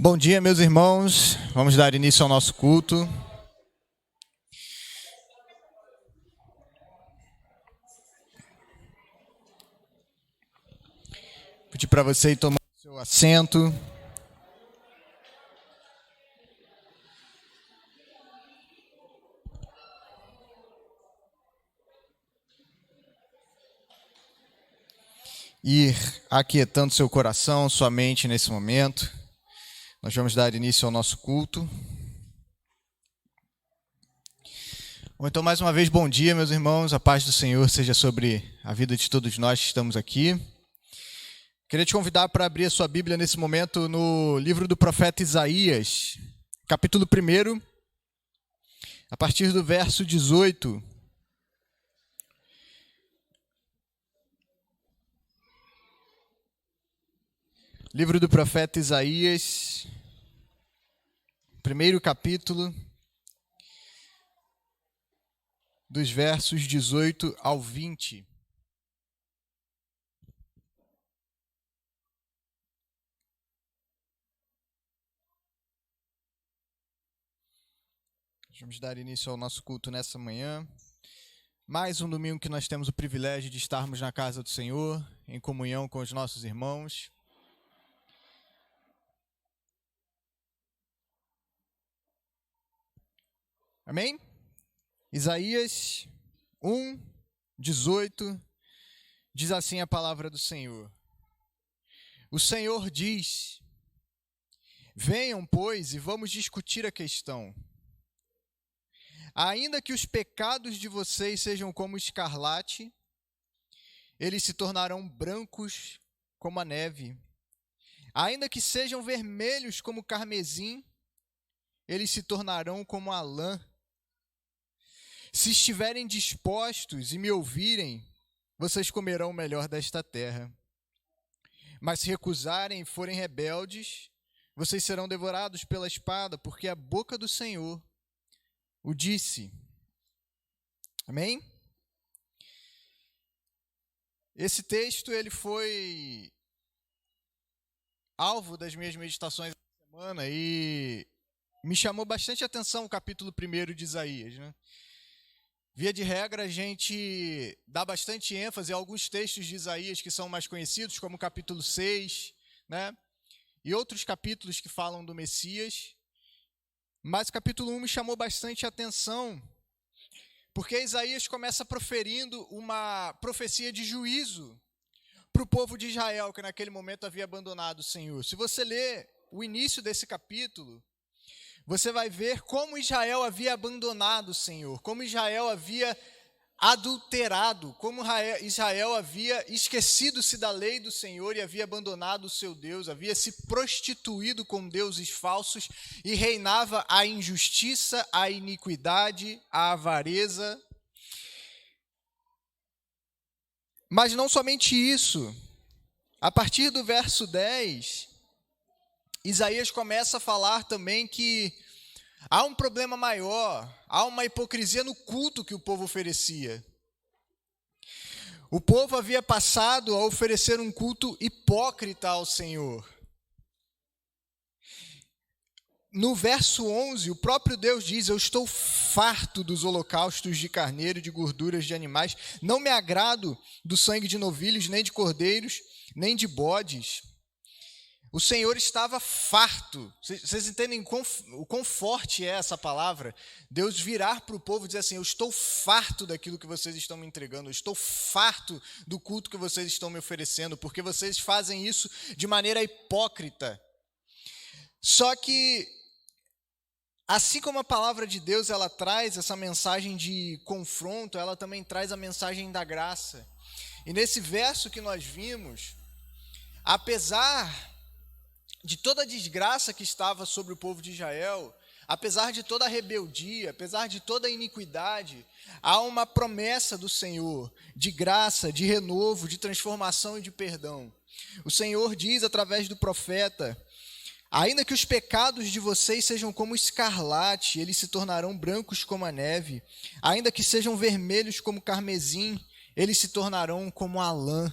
Bom dia, meus irmãos. Vamos dar início ao nosso culto. Pedir para você ir tomando seu assento. Ir aquietando seu coração, sua mente nesse momento. Nós vamos dar início ao nosso culto. Bom, então, mais uma vez, bom dia, meus irmãos. A paz do Senhor seja sobre a vida de todos nós que estamos aqui. Queria te convidar para abrir a sua Bíblia nesse momento no livro do profeta Isaías, capítulo 1, a partir do verso 18. Livro do profeta Isaías, primeiro capítulo, dos versos 18 ao 20. Vamos dar início ao nosso culto nessa manhã. Mais um domingo que nós temos o privilégio de estarmos na casa do Senhor, em comunhão com os nossos irmãos. Amém? Isaías 1, 18, diz assim a palavra do Senhor. O Senhor diz: venham, pois, e vamos discutir a questão. Ainda que os pecados de vocês sejam como escarlate, eles se tornarão brancos como a neve. Ainda que sejam vermelhos como carmesim, eles se tornarão como a lã. Se estiverem dispostos e me ouvirem, vocês comerão o melhor desta terra. Mas se recusarem e forem rebeldes, vocês serão devorados pela espada, porque a boca do Senhor o disse. Amém? Esse texto ele foi alvo das minhas meditações essa semana e me chamou bastante atenção o capítulo 1 de Isaías, né? Via de regra, a gente dá bastante ênfase a alguns textos de Isaías que são mais conhecidos, como o capítulo 6, né? E outros capítulos que falam do Messias. Mas o capítulo 1 me chamou bastante atenção, porque Isaías começa proferindo uma profecia de juízo para o povo de Israel, que naquele momento havia abandonado o Senhor. Se você ler o início desse capítulo, você vai ver como Israel havia abandonado o Senhor, como Israel havia adulterado, como Israel havia esquecido-se da lei do Senhor e havia abandonado o seu Deus, havia se prostituído com deuses falsos e reinava a injustiça, a iniquidade, a avareza. Mas não somente isso. A partir do verso 10, Isaías começa a falar também que há um problema maior, há uma hipocrisia no culto que o povo oferecia. O povo havia passado a oferecer um culto hipócrita ao Senhor. No verso 11, o próprio Deus diz: eu estou farto dos holocaustos de carneiro e de gorduras de animais, não me agrado do sangue de novilhos, nem de cordeiros, nem de bodes. O Senhor estava farto. Vocês entendem o quão forte é essa palavra? Deus virar para o povo e dizer assim: eu estou farto daquilo que vocês estão me entregando, eu estou farto do culto que vocês estão me oferecendo, porque vocês fazem isso de maneira hipócrita. Só que, assim como a palavra de Deus ela traz essa mensagem de confronto, ela também traz a mensagem da graça. E nesse verso que nós vimos, apesar de toda a desgraça que estava sobre o povo de Israel, apesar de toda a rebeldia, apesar de toda a iniquidade, há uma promessa do Senhor de graça, de renovo, de transformação e de perdão. O Senhor diz através do profeta: ainda que os pecados de vocês sejam como escarlate, eles se tornarão brancos como a neve. Ainda que sejam vermelhos como carmesim, eles se tornarão como a lã.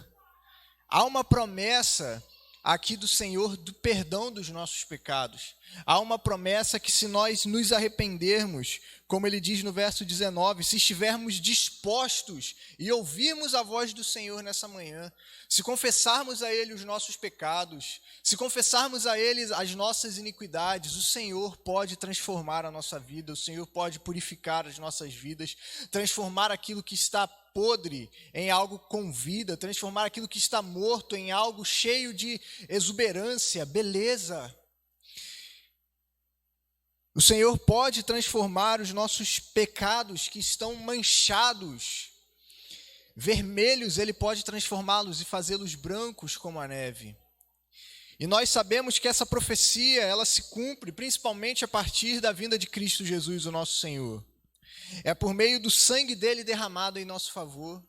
Há uma promessa aqui do Senhor do perdão dos nossos pecados. Há uma promessa que se nós nos arrependermos, como ele diz no verso 19, se estivermos dispostos e ouvirmos a voz do Senhor nessa manhã, se confessarmos a Ele os nossos pecados, se confessarmos a Ele as nossas iniquidades, o Senhor pode transformar a nossa vida, o Senhor pode purificar as nossas vidas, transformar aquilo que está podre em algo com vida, transformar aquilo que está morto em algo cheio de exuberância, beleza. O Senhor pode transformar os nossos pecados que estão manchados, vermelhos, Ele pode transformá-los e fazê-los brancos como a neve. E nós sabemos que essa profecia, ela se cumpre principalmente a partir da vinda de Cristo Jesus, o nosso Senhor. É por meio do sangue dele derramado em nosso favor,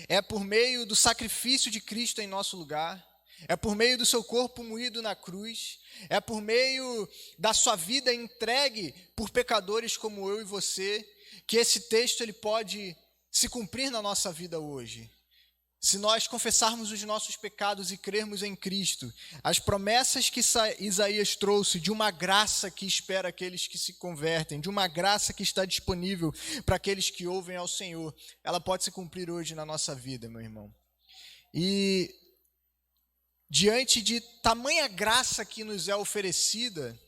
é por meio do sacrifício de Cristo em nosso lugar, é por meio do seu corpo moído na cruz, é por meio da sua vida entregue por pecadores como eu e você, que esse texto ele pode se cumprir na nossa vida hoje. Se nós confessarmos os nossos pecados e crermos em Cristo, as promessas que Isaías trouxe de uma graça que espera aqueles que se convertem, de uma graça que está disponível para aqueles que ouvem ao Senhor, ela pode se cumprir hoje na nossa vida, meu irmão. E diante de tamanha graça que nos é oferecida,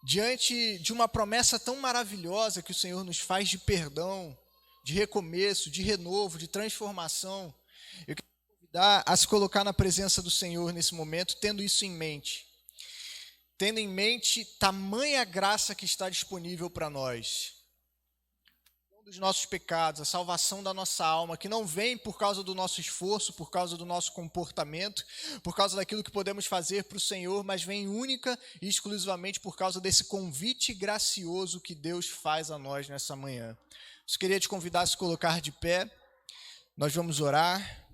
diante de uma promessa tão maravilhosa que o Senhor nos faz de perdão, de recomeço, de renovo, de transformação, eu quero convidar a se colocar na presença do Senhor nesse momento, tendo isso em mente. Tendo em mente tamanha graça que está disponível para nós. Dos nossos pecados, a salvação da nossa alma, que não vem por causa do nosso esforço, por causa do nosso comportamento, por causa daquilo que podemos fazer para o Senhor, mas vem única e exclusivamente por causa desse convite gracioso que Deus faz a nós nessa manhã. Eu queria te convidar a se colocar de pé, nós vamos orar,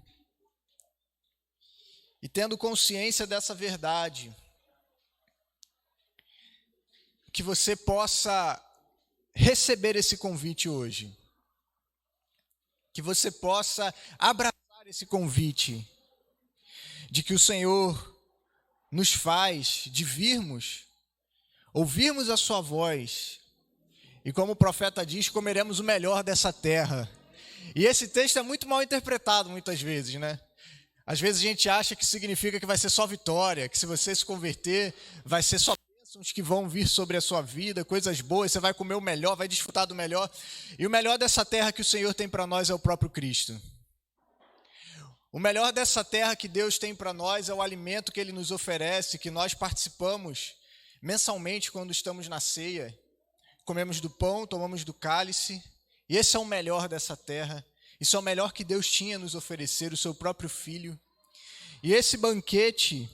e tendo consciência dessa verdade, que você possa receber esse convite hoje, que você possa abraçar esse convite, de que o Senhor nos faz de virmos, ouvirmos a sua voz, e como o profeta diz, comeremos o melhor dessa terra. E esse texto é muito mal interpretado muitas vezes, né? Às vezes a gente acha que significa que vai ser só vitória, que se você se converter, vai ser só bênçãos que vão vir sobre a sua vida, coisas boas, você vai comer o melhor, vai desfrutar do melhor. E o melhor dessa terra que o Senhor tem para nós é o próprio Cristo. O melhor dessa terra que Deus tem para nós é o alimento que Ele nos oferece, que nós participamos mensalmente quando estamos na ceia. Comemos do pão, tomamos do cálice, e esse é o melhor dessa terra. Isso é o melhor que Deus tinha a nos oferecer, o seu próprio Filho. E esse banquete,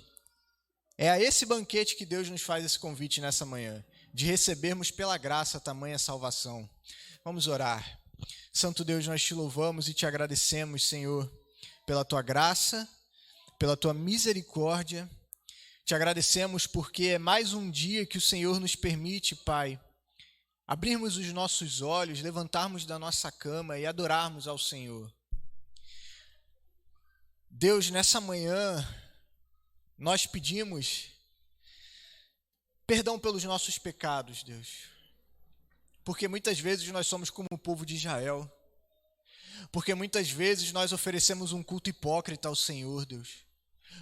é a esse banquete que Deus nos faz esse convite nessa manhã, de recebermos pela graça tamanha salvação. Vamos orar. Santo Deus, nós te louvamos e te agradecemos, Senhor, pela tua graça, pela tua misericórdia. Te agradecemos porque é mais um dia que o Senhor nos permite, Pai, abrirmos os nossos olhos, levantarmos da nossa cama e adorarmos ao Senhor. Deus, nessa manhã, nós pedimos perdão pelos nossos pecados, Deus. Porque muitas vezes nós somos como o povo de Israel. Porque muitas vezes nós oferecemos um culto hipócrita ao Senhor, Deus.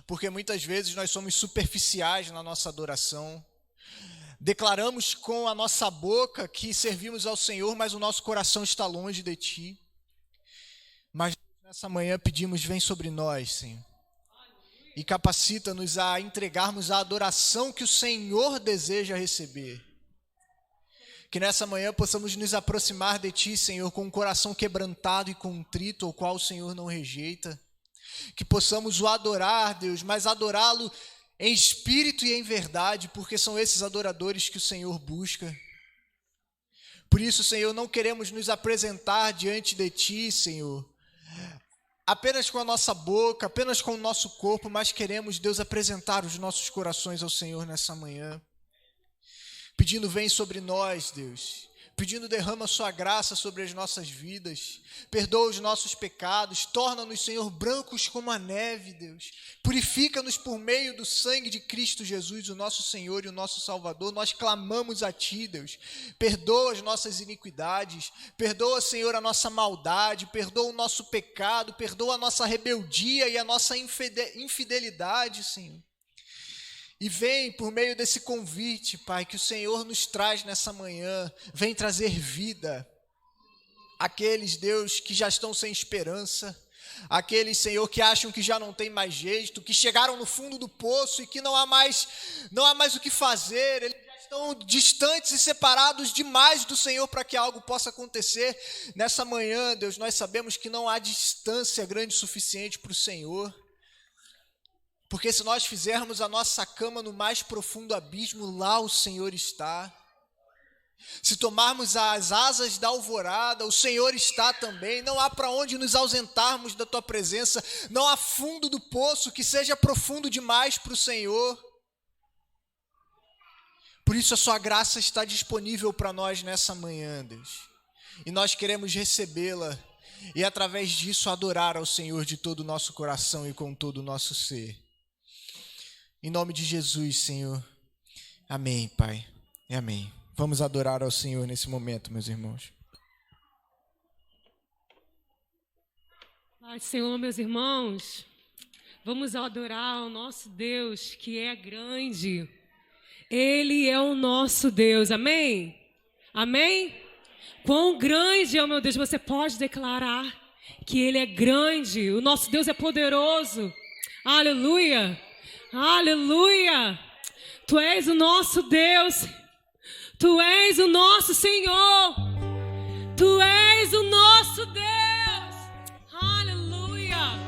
Porque muitas vezes nós somos superficiais na nossa adoração. Declaramos com a nossa boca que servimos ao Senhor, mas o nosso coração está longe de Ti. Mas nessa manhã pedimos, vem sobre nós, Senhor. E capacita-nos a entregarmos a adoração que o Senhor deseja receber. Que nessa manhã possamos nos aproximar de Ti, Senhor, com um coração quebrantado e contrito, ao qual o Senhor não rejeita. Que possamos o adorar, Deus, mas adorá-lo em espírito e em verdade, porque são esses adoradores que o Senhor busca. Por isso, Senhor, não queremos nos apresentar diante de Ti, Senhor, apenas com a nossa boca, apenas com o nosso corpo, mas queremos, Deus, apresentar os nossos corações ao Senhor nessa manhã. Pedindo, vem sobre nós, Deus. pedindo derrama sua graça sobre as nossas vidas, perdoa os nossos pecados, torna-nos, Senhor, brancos como a neve, Deus, purifica-nos por meio do sangue de Cristo Jesus, o nosso Senhor e o nosso Salvador. Nós clamamos a Ti, Deus, perdoa as nossas iniquidades, perdoa, Senhor, a nossa maldade, perdoa o nosso pecado, perdoa a nossa rebeldia e a nossa infidelidade, Senhor. E vem por meio desse convite, Pai, que o Senhor nos traz nessa manhã, vem trazer vida àqueles, Deus, que já estão sem esperança, aqueles, Senhor, que acham que já não tem mais jeito, que chegaram no fundo do poço e que não há mais o que fazer, eles já estão distantes e separados demais do Senhor para que algo possa acontecer. Nessa manhã, Deus, nós sabemos que não há distância grande o suficiente para o Senhor. Porque se nós fizermos a nossa cama no mais profundo abismo, lá o Senhor está. Se tomarmos as asas da alvorada, o Senhor está também. Não há para onde nos ausentarmos da Tua presença. Não há fundo do poço que seja profundo demais para o Senhor. Por isso a Sua graça está disponível para nós nessa manhã, Deus. E nós queremos recebê-la e através disso adorar ao Senhor de todo o nosso coração e com todo o nosso ser. Em nome de Jesus, Senhor. Amém, Pai. E amém. Vamos adorar ao Senhor nesse momento, meus irmãos. Pai, Senhor, meus irmãos, vamos adorar o nosso Deus, que é grande. Ele é o nosso Deus. Amém? Amém? Quão grande é o meu Deus. Você pode declarar que Ele é grande. O nosso Deus é poderoso. Aleluia. Aleluia! Tu és o nosso Deus, Tu és o nosso Senhor, Tu és o nosso Deus, aleluia!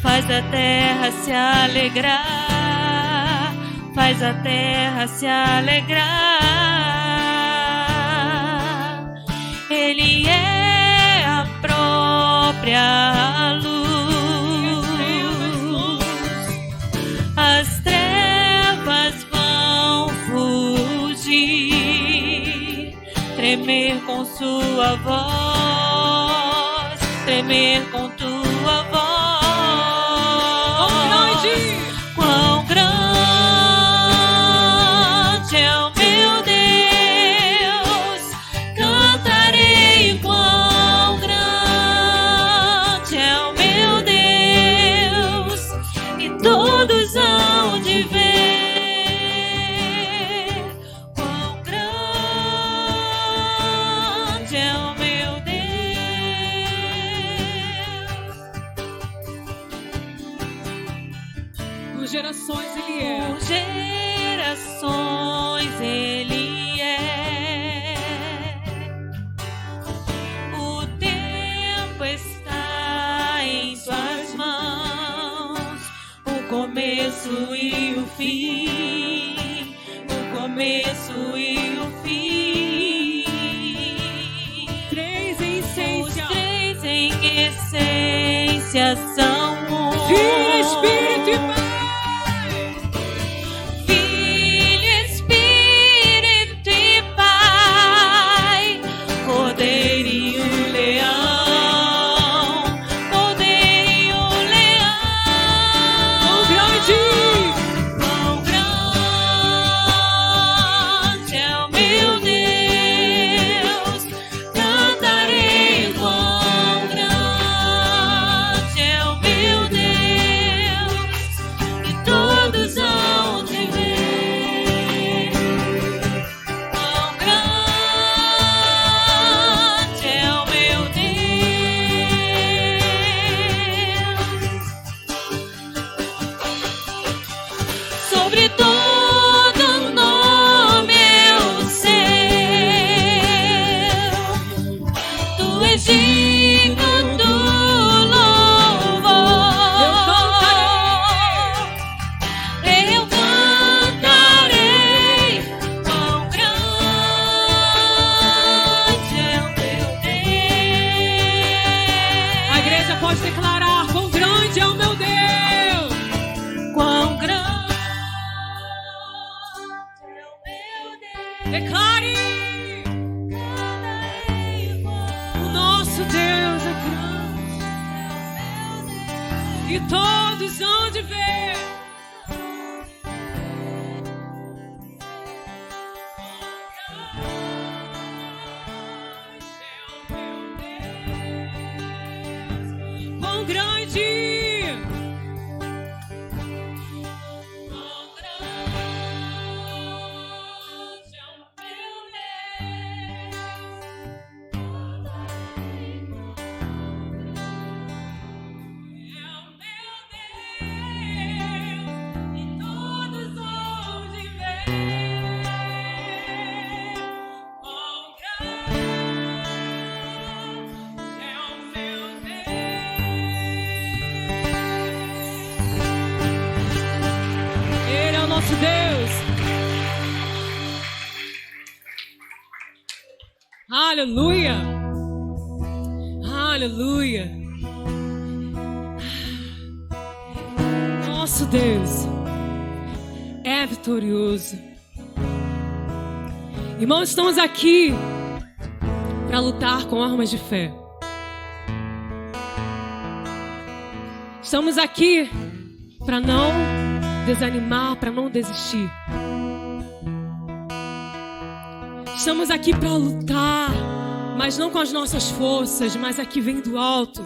Faz a terra se alegrar, faz a terra se alegrar. Ele é a própria luz, as trevas vão fugir, tremer com sua voz, tremer com tua voz. Quão grande é o meu Deus, cantarei. Quão grande é o meu Deus, e todos hão de ver. Quão grande é o meu Deus. Por gerações Ele é. Por gerações Ele é. O tempo está em Suas mãos, o começo e o fim, o começo e o fim. Três em essência. Os três em essência são um. Filho, Espírito e Pai. pode declarar: quão grande é o meu Deus. Quão grande é o meu Deus. Declare: o nosso Deus é grande. E todos hão de ver. Quão grande. Nosso Deus. Aleluia. Aleluia. Nosso Deus é vitorioso. Irmãos, estamos aqui para lutar com armas de fé. Estamos aqui para não desanimar, para não desistir. Estamos aqui para lutar, mas não com as nossas forças, mas aqui vem do alto.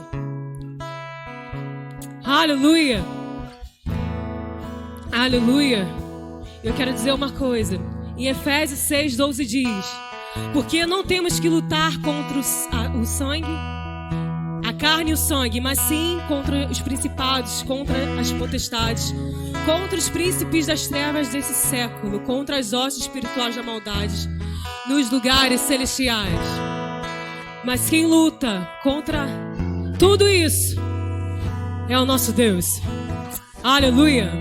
Aleluia. Aleluia. Eu quero dizer uma coisa. Em Efésios 6:12 diz: porque não temos que lutar contra o sangue, a carne e o sangue, mas sim contra os principados, contra as potestades, contra os príncipes das trevas desse século, contra as hostes espirituais da maldade nos lugares celestiais. Mas quem luta contra tudo isso é o nosso Deus. Aleluia.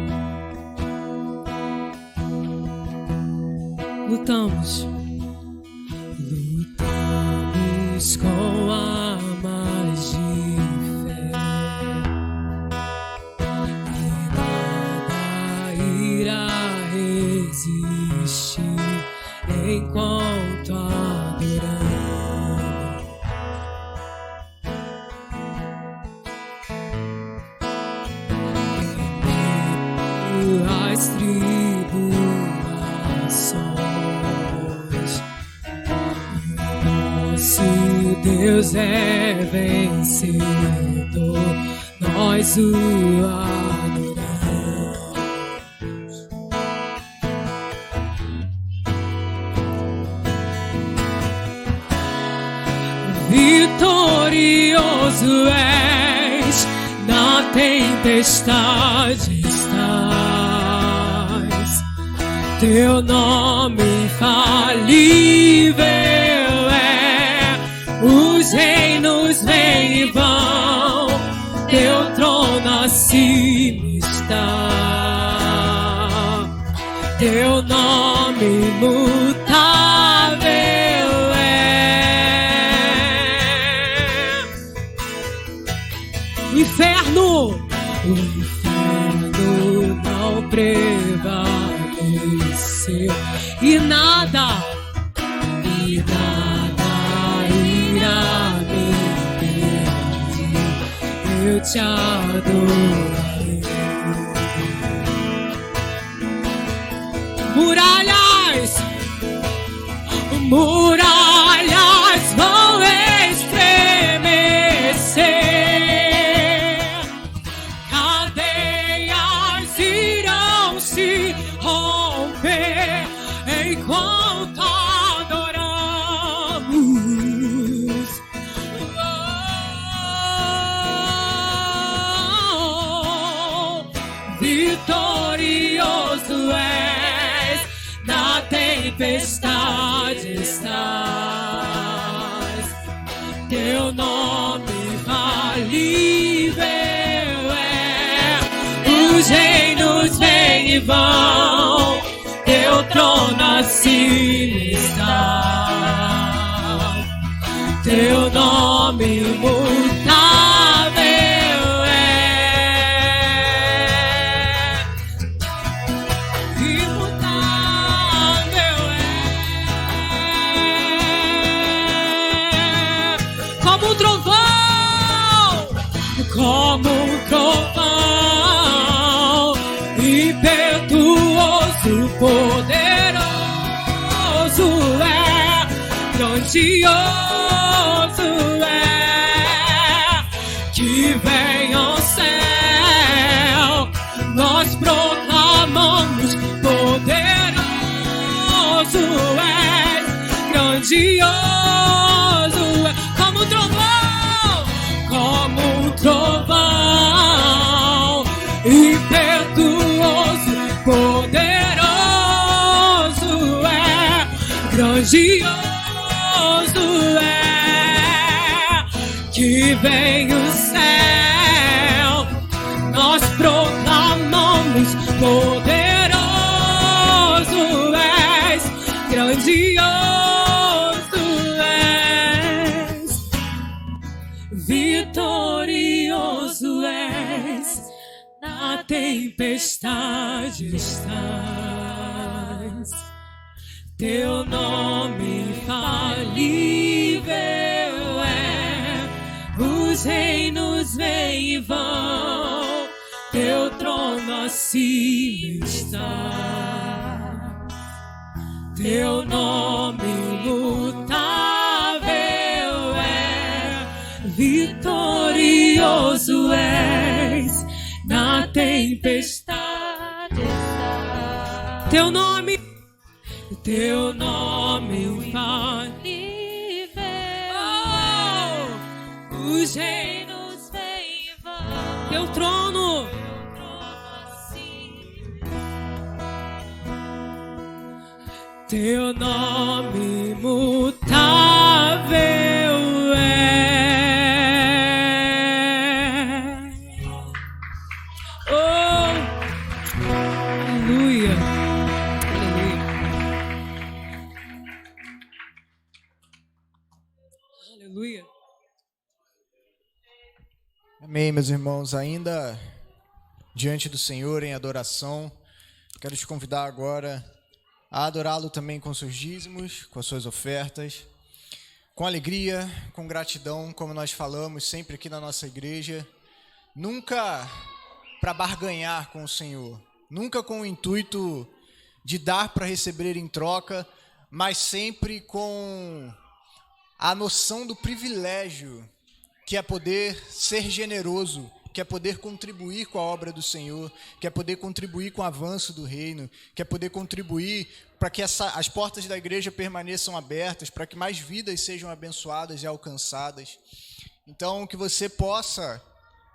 Lutamos com armas de fé, e nada irá resistir enquanto adoramos. As tribulações, nosso Deus é vencedor, nós o adoramos. Vitorioso és, na tempestade estás, teu nome infalível é, os reinos vêm e vão, teu trono acima está, teu nome imutável é. Inferno, o inferno não prevaleceu, e nada irá me impedir, eu te adorarei. Muralhas vão estremecer, cadeias irão se romper enquanto adoramos. Vitorioso és, na tempestade estás, teu nome infalível é, os reinos vêm e vão, teu trono acima está, teu nome imutável poderoso é, grandioso é, que vem ao céu, nós proclamamos, poderoso é, grandioso é, como um trovão, impetuoso, poderoso é, grandioso é, que vem o céu, nós proclamamos, poderoso és, grandioso és, vitorioso és, na tempestade estás, teu nome infalível é, os reinos vêm e vão, teu trono acima está, teu nome imutável é, vitorioso és, na tempestade está, teu nome infalível, oh, os reinos vêm e vão, teu trono assim, teu nome imutável é, oh, aleluia. Aleluia. Amém, meus irmãos. Ainda diante do Senhor em adoração, quero te convidar agora a adorá-lo também com seus dízimos, com as suas ofertas, com alegria, com gratidão, como nós falamos sempre aqui na nossa igreja, nunca para barganhar com o Senhor, nunca com o intuito de dar para receber em troca, mas sempre com a noção do privilégio que é poder ser generoso, que é poder contribuir com a obra do Senhor, que é poder contribuir com o avanço do reino, que é poder contribuir para que as portas da igreja permaneçam abertas, para que mais vidas sejam abençoadas e alcançadas. Então, que você possa,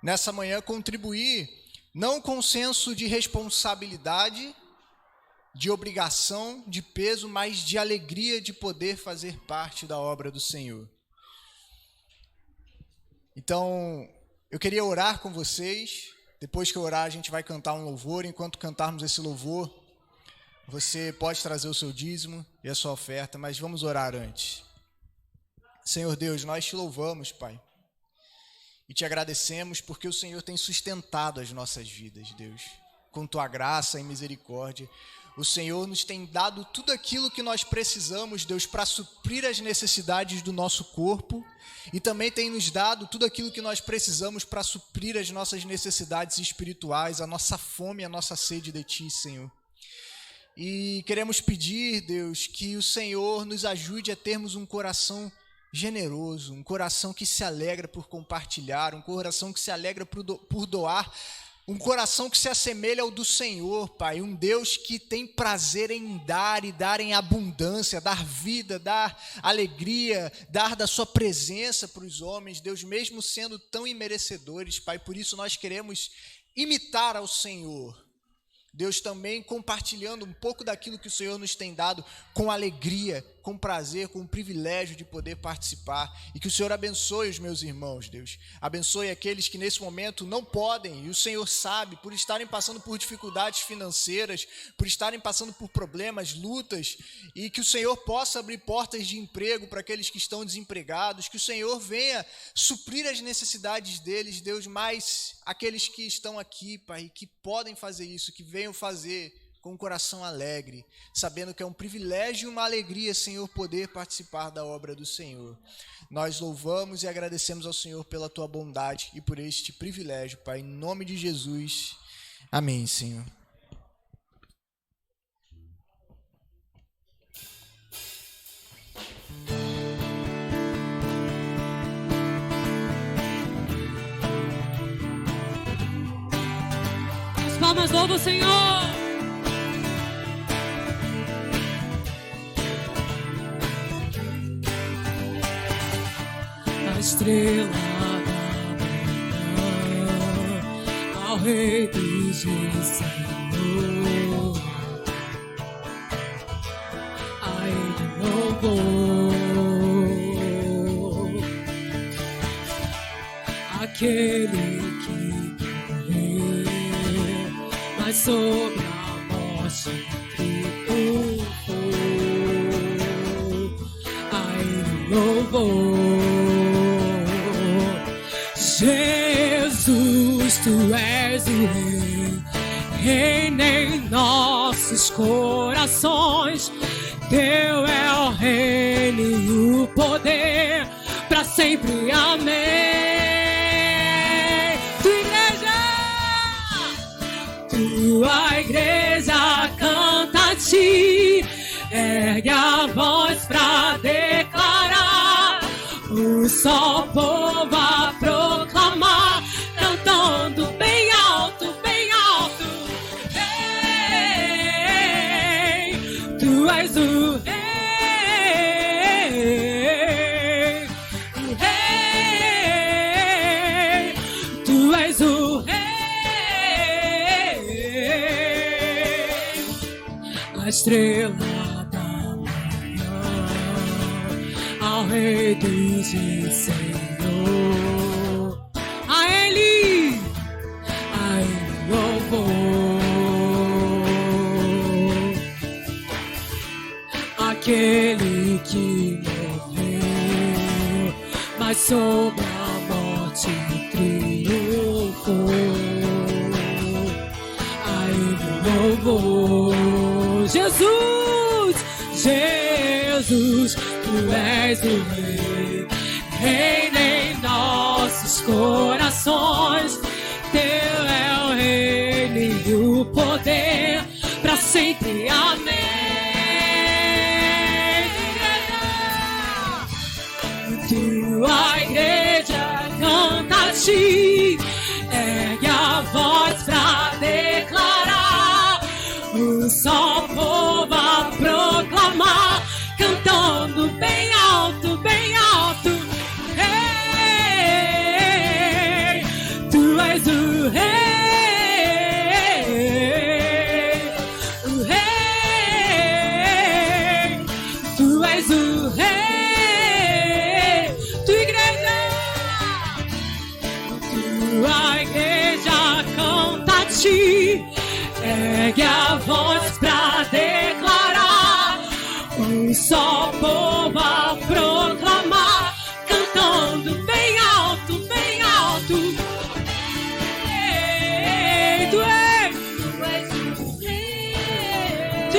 nessa manhã, contribuir, não com senso de responsabilidade, de obrigação, de peso, mas de alegria de poder fazer parte da obra do Senhor. Então, eu queria orar com vocês. Depois que eu orar, a gente vai cantar um louvor. Enquanto cantarmos esse louvor, você pode trazer o seu dízimo e a sua oferta, mas vamos orar antes. Senhor Deus, nós te louvamos, Pai, e te agradecemos porque o Senhor tem sustentado as nossas vidas, Deus, com tua graça e misericórdia. O Senhor nos tem dado tudo aquilo que nós precisamos, Deus, para suprir as necessidades do nosso corpo, e também tem nos dado tudo aquilo que nós precisamos para suprir as nossas necessidades espirituais, a nossa fome, a nossa sede de Ti, Senhor. E queremos pedir, Deus, que o Senhor nos ajude a termos um coração generoso, um coração que se alegra por compartilhar, um coração que se alegra por doar, um coração que se assemelha ao do Senhor, Pai, um Deus que tem prazer em dar e dar em abundância, dar vida, dar alegria, dar da sua presença para os homens, Deus, mesmo sendo tão imerecedores, Pai, por isso nós queremos imitar ao Senhor, Deus, também compartilhando um pouco daquilo que o Senhor nos tem dado com alegria, com prazer, com o privilégio de poder participar. E que o Senhor abençoe os meus irmãos, Deus. Abençoe aqueles que nesse momento não podem, e o Senhor sabe, por estarem passando por dificuldades financeiras, por estarem passando por problemas, lutas, e que o Senhor possa abrir portas de emprego para aqueles que estão desempregados, que o Senhor venha suprir as necessidades deles, Deus, mas aqueles que estão aqui, Pai, que podem fazer isso, que venham fazer com um coração alegre, sabendo que é um privilégio e uma alegria, Senhor, poder participar da obra do Senhor. Nós louvamos e agradecemos ao Senhor pela Tua bondade e por este privilégio, Pai, em nome de Jesus. Amém, Senhor. palmas, louva o Senhor. A estrela da manhã, ao Rei dos Reis, Senhor, a Ele louvor, aquele que morreu, mas sobre a morte triunfou, a Ele louvor. Jesus, tu és o Rei, reina em nossos corações. Teu é o reino e o poder, para sempre, amém. Tua igreja canta a ti, ergue a voz pra declarar, o só povo a proclamar, cantando bem alto, bem alto. Ei, tu és o rei, tu és o rei, a estrela da manhã, ao Rei dos Reis, Senhor, a Ele louvor, aquele que morreu, mas sobre a morte triunfou, a Ele louvor. Jesus, Jesus, tu és o Rei, reina em nossos corações. Teu é o reino e o poder, para sempre, amém. Tua igreja canta a ti, ergue a voz pra declarar, um só povo a proclamar, cantando bem alto, bem alto. Ei, tu és o rei, o rei, tu és o rei, tua igreja canta a ti, ergue a voz pra declarar, um só povo a proclamar, cantando bem alto, bem alto. Ei, tu és o rei, tu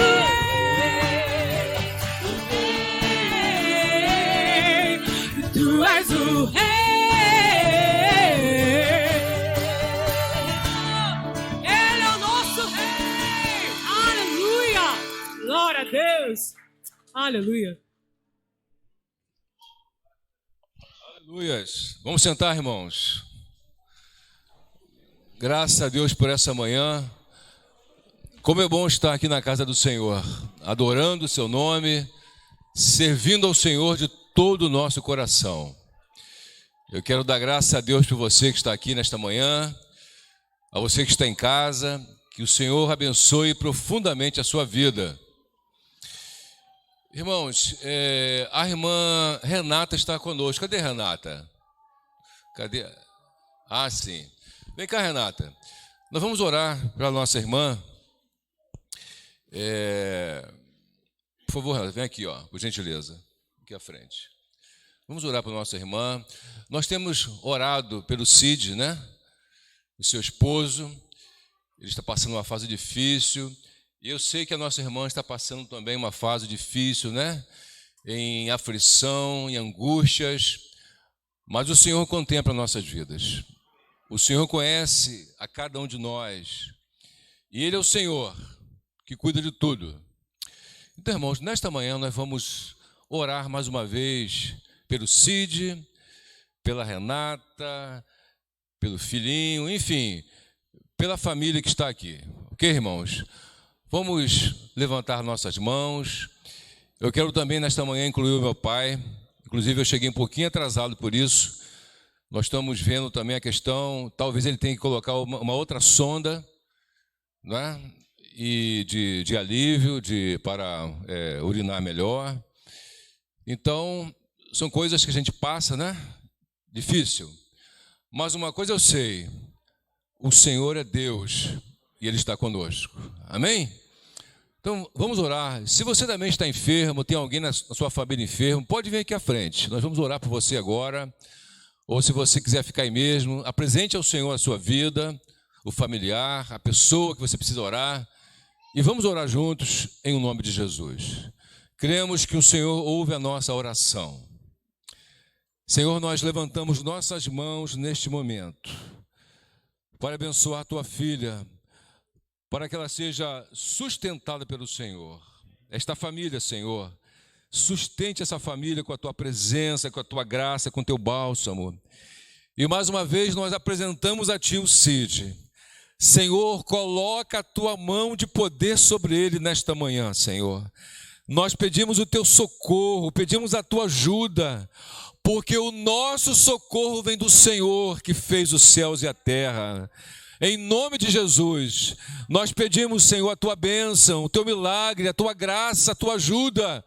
és, tu és o rei. Glória a Deus. Aleluia. Aleluias. Vamos sentar, irmãos. Graças a Deus por essa manhã. Como é bom estar aqui na casa do Senhor, adorando o seu nome, servindo ao Senhor de todo o nosso coração. Eu quero dar graças a Deus por você que está aqui nesta manhã, a você que está em casa, que o Senhor abençoe profundamente a sua vida. Irmãos, a irmã Renata está conosco. Cadê Renata? Cadê? Ah, sim. Vem cá, Renata. Nós vamos orar para a nossa irmã. Por favor, Renata, vem aqui, ó, por gentileza. Aqui à frente. Vamos orar para a nossa irmã. Nós temos orado pelo Cid, né? O seu esposo. Ele está passando uma fase difícil. E eu sei que a nossa irmã está passando também uma fase difícil, né? Em aflição, em angústias. Mas o Senhor contempla nossas vidas. O Senhor conhece a cada um de nós. E Ele é o Senhor que cuida de tudo. Então, irmãos, nesta manhã nós vamos orar mais uma vez pelo Cid, pela Renata, pelo filhinho, enfim, pela família que está aqui. Ok, irmãos? Vamos levantar nossas mãos. Eu quero também, nesta manhã, incluir o meu pai. Inclusive, eu cheguei um pouquinho atrasado por isso. Nós estamos vendo também a questão, talvez ele tenha que colocar uma outra sonda, né? E de alívio, para urinar melhor. Então, são coisas que a gente passa, né? Difícil. Mas uma coisa eu sei, o Senhor é Deus e Ele está conosco. Amém? Então, vamos orar. Se você também está enfermo, tem alguém na sua família enfermo, pode vir aqui à frente. Nós vamos orar por você agora. Ou se você quiser ficar aí mesmo, apresente ao Senhor a sua vida, o familiar, a pessoa que você precisa orar. E vamos orar juntos em o nome de Jesus. Cremos que o Senhor ouve a nossa oração. Senhor, nós levantamos nossas mãos neste momento para abençoar a tua filha, para que ela seja sustentada pelo Senhor. Esta família, Senhor, sustente essa família com a tua presença, com a tua graça, com o teu bálsamo. E mais uma vez nós apresentamos a ti o Cid. Senhor, coloca a tua mão de poder sobre ele nesta manhã, Senhor. Nós pedimos o teu socorro, pedimos a tua ajuda, porque o nosso socorro vem do Senhor que fez os céus e a terra. Em nome de Jesus, nós pedimos, Senhor, a tua bênção, o teu milagre, a tua graça, a tua ajuda,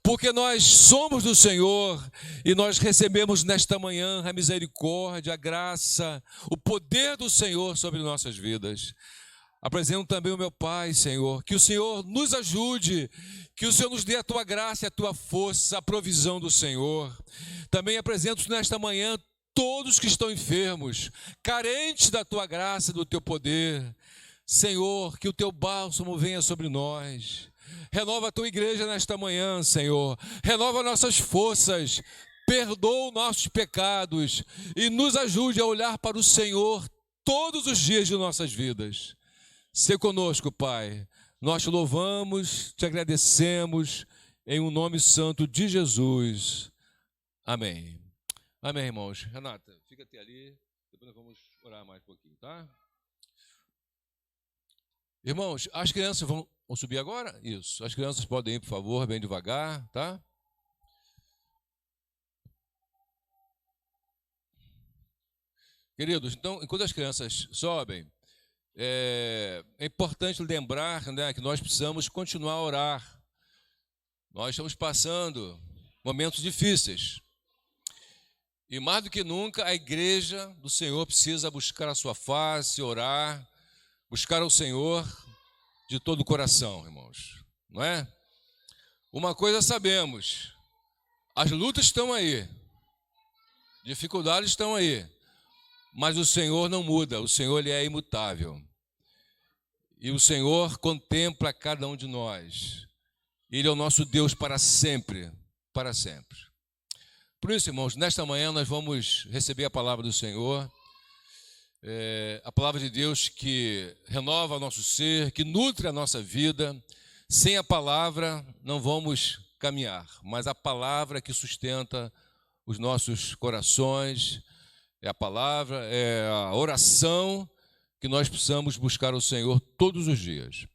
porque nós somos do Senhor e nós recebemos nesta manhã a misericórdia, a graça, o poder do Senhor sobre nossas vidas. Apresento também o meu Pai, Senhor, que o Senhor nos ajude, que o Senhor nos dê a tua graça e a tua força, a provisão do Senhor. Também apresento nesta manhã todos que estão enfermos, carentes da tua graça e do teu poder. Senhor, que o teu bálsamo venha sobre nós. Renova a tua igreja nesta manhã, Senhor. Renova nossas forças, perdoa os nossos pecados e nos ajude a olhar para o Senhor todos os dias de nossas vidas. Sê conosco, Pai. Nós te louvamos, te agradecemos, em um nome santo de Jesus. Amém. Amém, irmãos. Renata, fica até ali, depois nós vamos orar mais um pouquinho, tá? Irmãos, as crianças vão subir agora? Isso. As crianças podem ir, por favor, bem devagar, tá? Queridos, então, enquanto as crianças sobem, é importante lembrar, né, que nós precisamos continuar a orar. Nós estamos passando momentos difíceis. E mais do que nunca, a igreja do Senhor precisa buscar a sua face, orar, buscar ao Senhor de todo o coração, irmãos. Não é? Uma coisa sabemos, as lutas estão aí, dificuldades estão aí, mas o Senhor não muda, o Senhor ele é imutável. E o Senhor contempla cada um de nós. Ele é o nosso Deus para sempre, para sempre. Por isso, irmãos, nesta manhã nós vamos receber a palavra do Senhor, a palavra de Deus que renova nosso ser, que nutre a nossa vida. Sem a palavra não vamos caminhar, mas a palavra que sustenta os nossos corações, é a palavra, é a oração que nós precisamos buscar o Senhor todos os dias.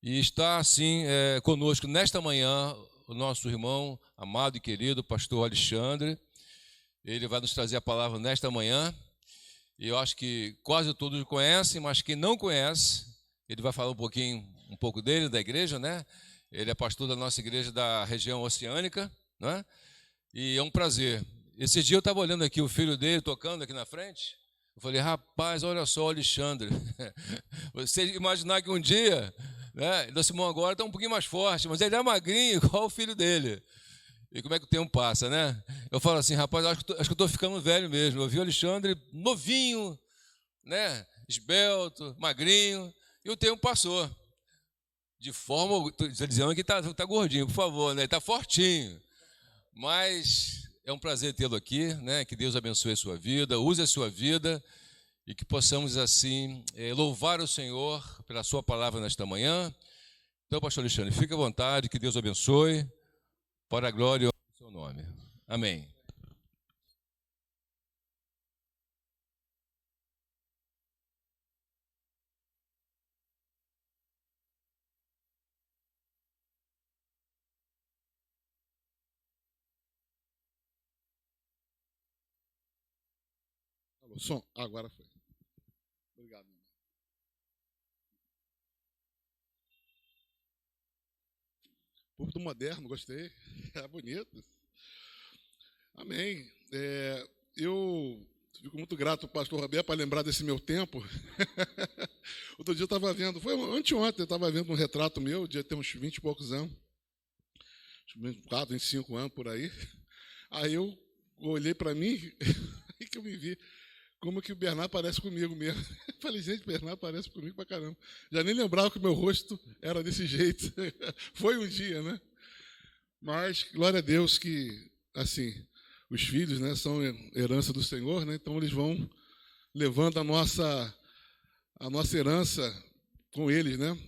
E está assim conosco nesta manhã o nosso irmão amado e querido, pastor Alexandre. Ele vai nos trazer a palavra nesta manhã. E eu acho que quase todos o conhecem, mas quem não conhece, ele vai falar um pouco dele, da igreja, né? Ele é pastor da nossa igreja da região oceânica, né? E é um prazer. Esse dia eu estava olhando aqui o filho dele tocando aqui na frente. Eu falei, rapaz, olha só o Alexandre. Você imaginar que um dia, né, o Simão agora está um pouquinho mais forte, mas ele é magrinho, igual o filho dele. E como é que o tempo passa, né? Eu falo assim, rapaz, acho que eu estou ficando velho mesmo. Eu vi o Alexandre novinho, né, esbelto, magrinho, e o tempo passou. De forma, estou dizendo que está gordinho, por favor, né? Está fortinho. Mas é um prazer tê-lo aqui, né? Que Deus abençoe a sua vida, use a sua vida e que possamos assim louvar o Senhor pela sua palavra nesta manhã. Então, pastor Alexandre, fique à vontade, que Deus abençoe, para a glória do seu nome. Amém. favor. Som. Agora foi. Obrigado. Púlpito moderno, gostei. É bonito. Amém. Eu fico muito grato ao pastor Roberto para lembrar desse meu tempo. Outro dia eu estava vendo, foi anteontem, eu estava vendo um retrato meu, devia ter uns 20 e poucos anos. 24, 25 anos, por aí. Aí eu olhei para mim e que eu me vi como que o Bernardo parece comigo mesmo. Falei, gente, o Bernardo parece comigo pra caramba. Já nem lembrava que o meu rosto era desse jeito. Foi um dia, né? Mas, glória a Deus que, assim, os filhos, né, são herança do Senhor, né? Então eles vão levando a nossa herança com eles, né?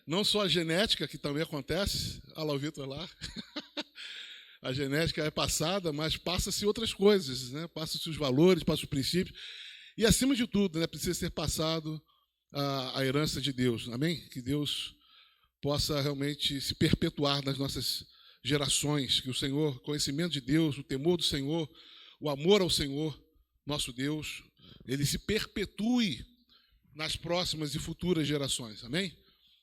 Não só a genética, que também acontece, olha lá o Vitor lá, a genética é passada, mas passa-se outras coisas, né? Passa-se os valores, passa os princípios, e acima de tudo, né, precisa ser passado a herança de Deus, amém? Que Deus possa realmente se perpetuar nas nossas gerações, que o Senhor, o conhecimento de Deus, o temor do Senhor, o amor ao Senhor, nosso Deus, ele se perpetue nas próximas e futuras gerações, amém?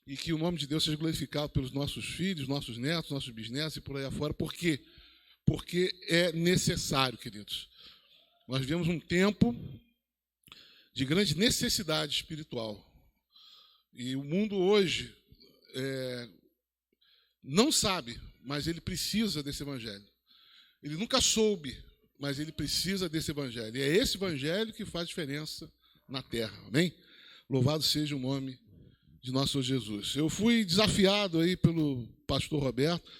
E que o nome de Deus seja glorificado pelos nossos filhos, nossos netos, nossos bisnetos e por aí afora. Por quê? Porque é necessário, queridos. Nós vivemos um tempo de grande necessidade espiritual. E o mundo hoje não sabe, mas ele precisa desse evangelho. Ele nunca soube, mas ele precisa desse evangelho. E é esse evangelho que faz diferença na terra. Amém? Louvado seja o nome de nosso Senhor Jesus. Eu fui desafiado aí pelo pastor Roberto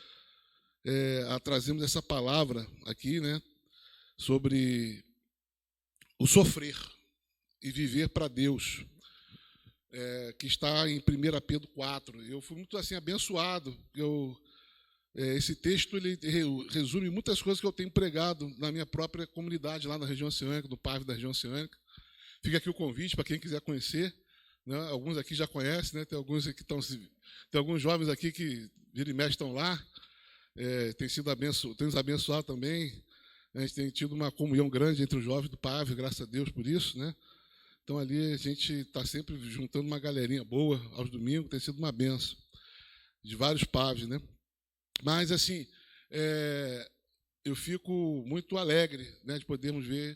a trazermos essa palavra aqui, né, sobre o sofrer e viver para Deus, que está em 1 Pedro 4. Eu fui muito assim abençoado. Esse texto ele resume muitas coisas que eu tenho pregado na minha própria comunidade lá na região oceânica, no PAV da região oceânica. Fica aqui o convite para quem quiser conhecer. Né? Alguns aqui já conhecem, né? Tem alguns aqui tem alguns jovens aqui que vira e mexe estão lá, tem nos abençoado também. A gente tem tido uma comunhão grande entre os jovens do PAV, graças a Deus por isso, né? Então ali a gente está sempre juntando uma galerinha boa aos domingos, tem sido uma benção de vários PAVs, né? Mas assim, eu fico muito alegre, né, de podermos ver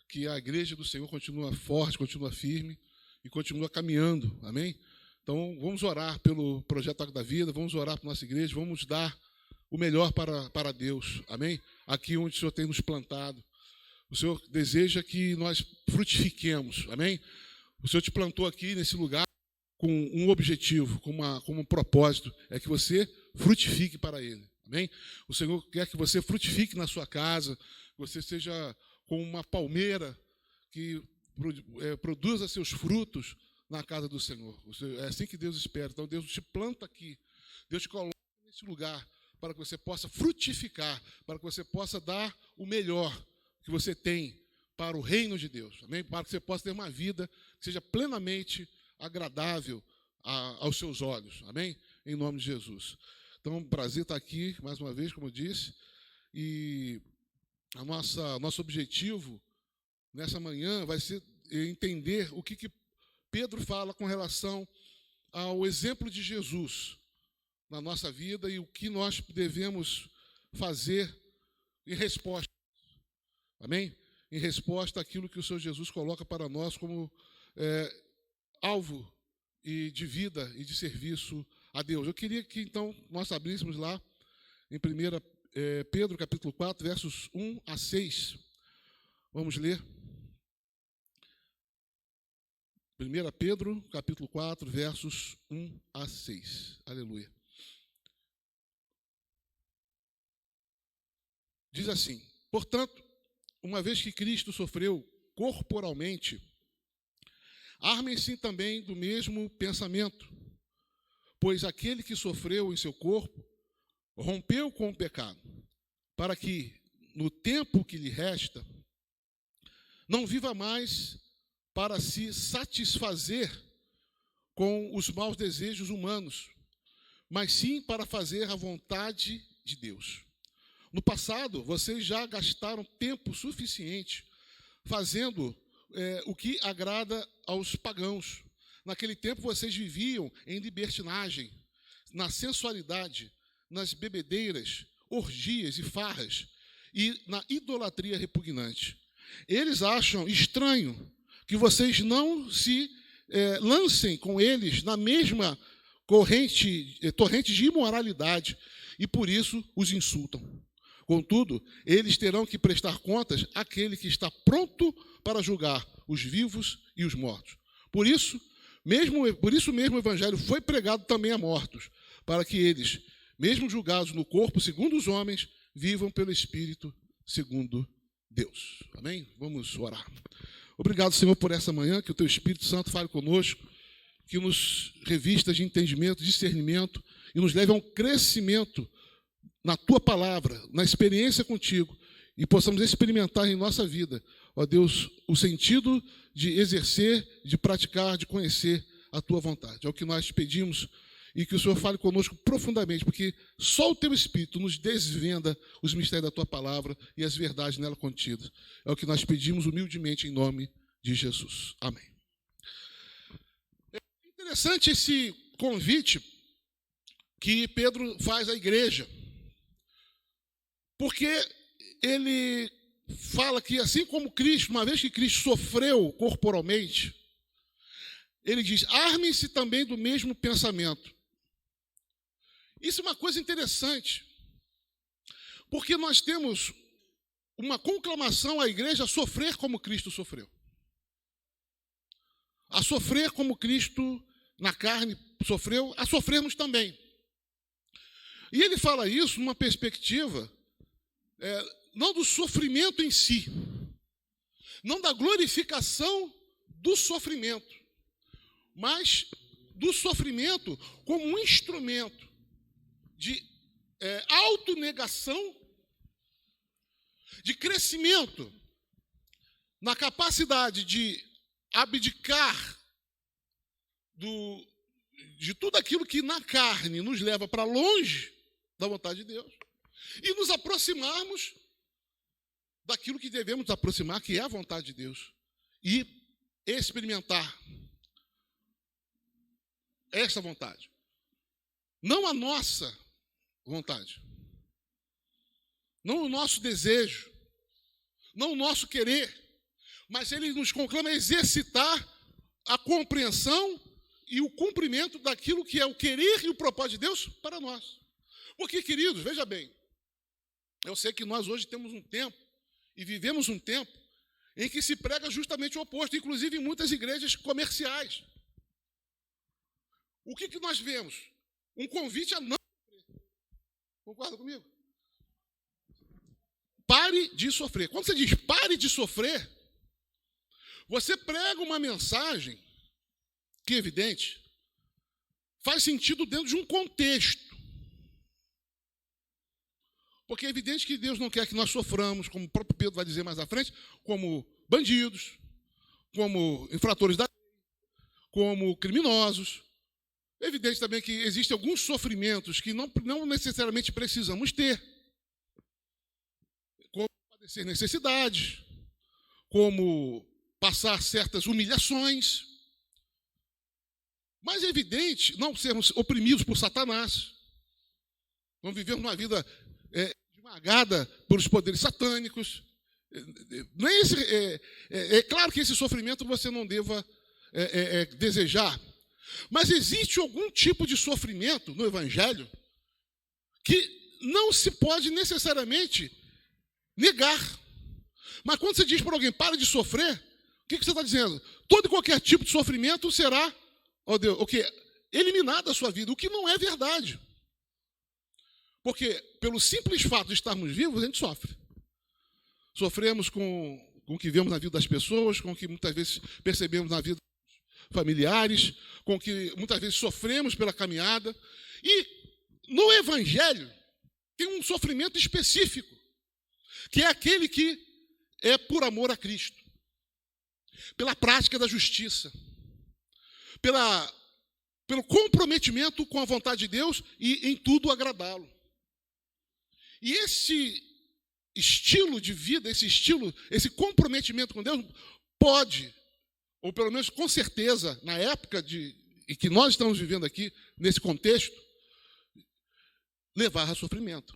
que a igreja do Senhor continua forte, continua firme e continua caminhando, amém? Então, vamos orar pelo Projeto Água da Vida, vamos orar para a nossa igreja, vamos dar o melhor para Deus, amém? Aqui onde o Senhor tem nos plantado. O Senhor deseja que nós frutifiquemos, amém? O Senhor te plantou aqui nesse lugar com um objetivo, com um propósito, é que você frutifique para Ele, amém? O Senhor quer que você frutifique na sua casa, que você seja como uma palmeira que produza seus frutos na casa do Senhor. É assim que Deus espera. Então, Deus te planta aqui. Deus te coloca nesse lugar para que você possa frutificar, para que você possa dar o melhor que você tem para o reino de Deus. Amém? Para que você possa ter uma vida que seja plenamente agradável aos seus olhos. Amém? Em nome de Jesus. Então, prazer estar aqui, mais uma vez, como eu disse. E nosso objetivo nessa manhã vai ser entender o que Pedro fala com relação ao exemplo de Jesus na nossa vida e o que nós devemos fazer em resposta. Amém? Em resposta àquilo que o Senhor Jesus coloca para nós como alvo de vida e de serviço a Deus. Eu queria que, então, nós abríssemos lá em 1 Pedro, capítulo 4, versos 1 a 6. Vamos ler. 1 Pedro, capítulo 4, versos 1 a 6. Aleluia. Diz assim: portanto, uma vez que Cristo sofreu corporalmente, armem-se também do mesmo pensamento, pois aquele que sofreu em seu corpo rompeu com o pecado, para que, no tempo que lhe resta, não viva mais para se satisfazer com os maus desejos humanos, mas sim para fazer a vontade de Deus. No passado, vocês já gastaram tempo suficiente fazendo o que agrada aos pagãos. Naquele tempo vocês viviam em libertinagem, na sensualidade, nas bebedeiras, orgias e farras, e na idolatria repugnante. Eles acham estranho que vocês não se lancem com eles na mesma torrente de imoralidade, e por isso os insultam. Contudo, eles terão que prestar contas àquele que está pronto para julgar os vivos e os mortos. Por isso mesmo o evangelho foi pregado também a mortos, para que eles, mesmo julgados no corpo segundo os homens, vivam pelo Espírito segundo Deus. Amém? Vamos orar. Obrigado, Senhor, por essa manhã, que o Teu Espírito Santo fale conosco, que nos revista de entendimento, discernimento, e nos leve a um crescimento na Tua palavra, na experiência contigo, e possamos experimentar em nossa vida, ó Deus, o sentido de exercer, de praticar, de conhecer a Tua vontade. É o que nós te pedimos, e que o Senhor fale conosco profundamente, porque só o Teu Espírito nos desvenda os mistérios da Tua palavra e as verdades nela contidas. É o que nós pedimos humildemente em nome de Jesus. Amém. É interessante esse convite que Pedro faz à igreja, porque ele fala que assim como Cristo, uma vez que Cristo sofreu corporalmente, ele diz, armem-se também do mesmo pensamento. Isso é uma coisa interessante, porque nós temos uma conclamação à igreja a sofrer como Cristo sofreu. A sofrer como Cristo na carne sofreu, a sofrermos também. E ele fala isso numa perspectiva não do sofrimento em si, não da glorificação do sofrimento, mas do sofrimento como um instrumento de autonegação, de crescimento na capacidade de abdicar de tudo aquilo que na carne nos leva para longe da vontade de Deus e nos aproximarmos daquilo que devemos nos aproximar, que é a vontade de Deus, e experimentar essa vontade. Não a nossa vontade, não o nosso desejo, não o nosso querer, mas ele nos conclama a exercitar a compreensão e o cumprimento daquilo que é o querer e o propósito de Deus para nós. Porque, queridos, veja bem, eu sei que nós hoje temos um tempo, e vivemos um tempo, em que se prega justamente o oposto, inclusive em muitas igrejas comerciais. O que nós vemos? Um convite a não sofrer. Concorda comigo? Pare de sofrer. Quando você diz pare de sofrer, você prega uma mensagem que, é evidente, faz sentido dentro de um contexto. Porque é evidente que Deus não quer que nós soframos, como o próprio Pedro vai dizer mais à frente, como bandidos, como infratores da lei, como criminosos. É evidente também que existem alguns sofrimentos que não necessariamente precisamos ter, como padecer necessidades, como passar certas humilhações. Mas é evidente não sermos oprimidos por Satanás, não vivemos uma vida esmagada pelos poderes satânicos. Não é claro que esse sofrimento você não deva desejar, mas existe algum tipo de sofrimento no Evangelho que não se pode necessariamente negar. Mas quando você diz para alguém, para de sofrer, o que você está dizendo? Todo e qualquer tipo de sofrimento será eliminado da sua vida, o que não é verdade. Porque, pelo simples fato de estarmos vivos, a gente sofre. Sofremos com o que vemos na vida das pessoas, com o que muitas vezes percebemos na vida dos familiares, com o que muitas vezes sofremos pela caminhada. E no Evangelho tem um sofrimento específico, que é aquele que é por amor a Cristo, pela prática da justiça, pelo comprometimento com a vontade de Deus e em tudo agradá-lo. E esse estilo de vida, esse comprometimento com Deus, pode, ou pelo menos com certeza, na época em que nós estamos vivendo aqui, nesse contexto, levar a sofrimento.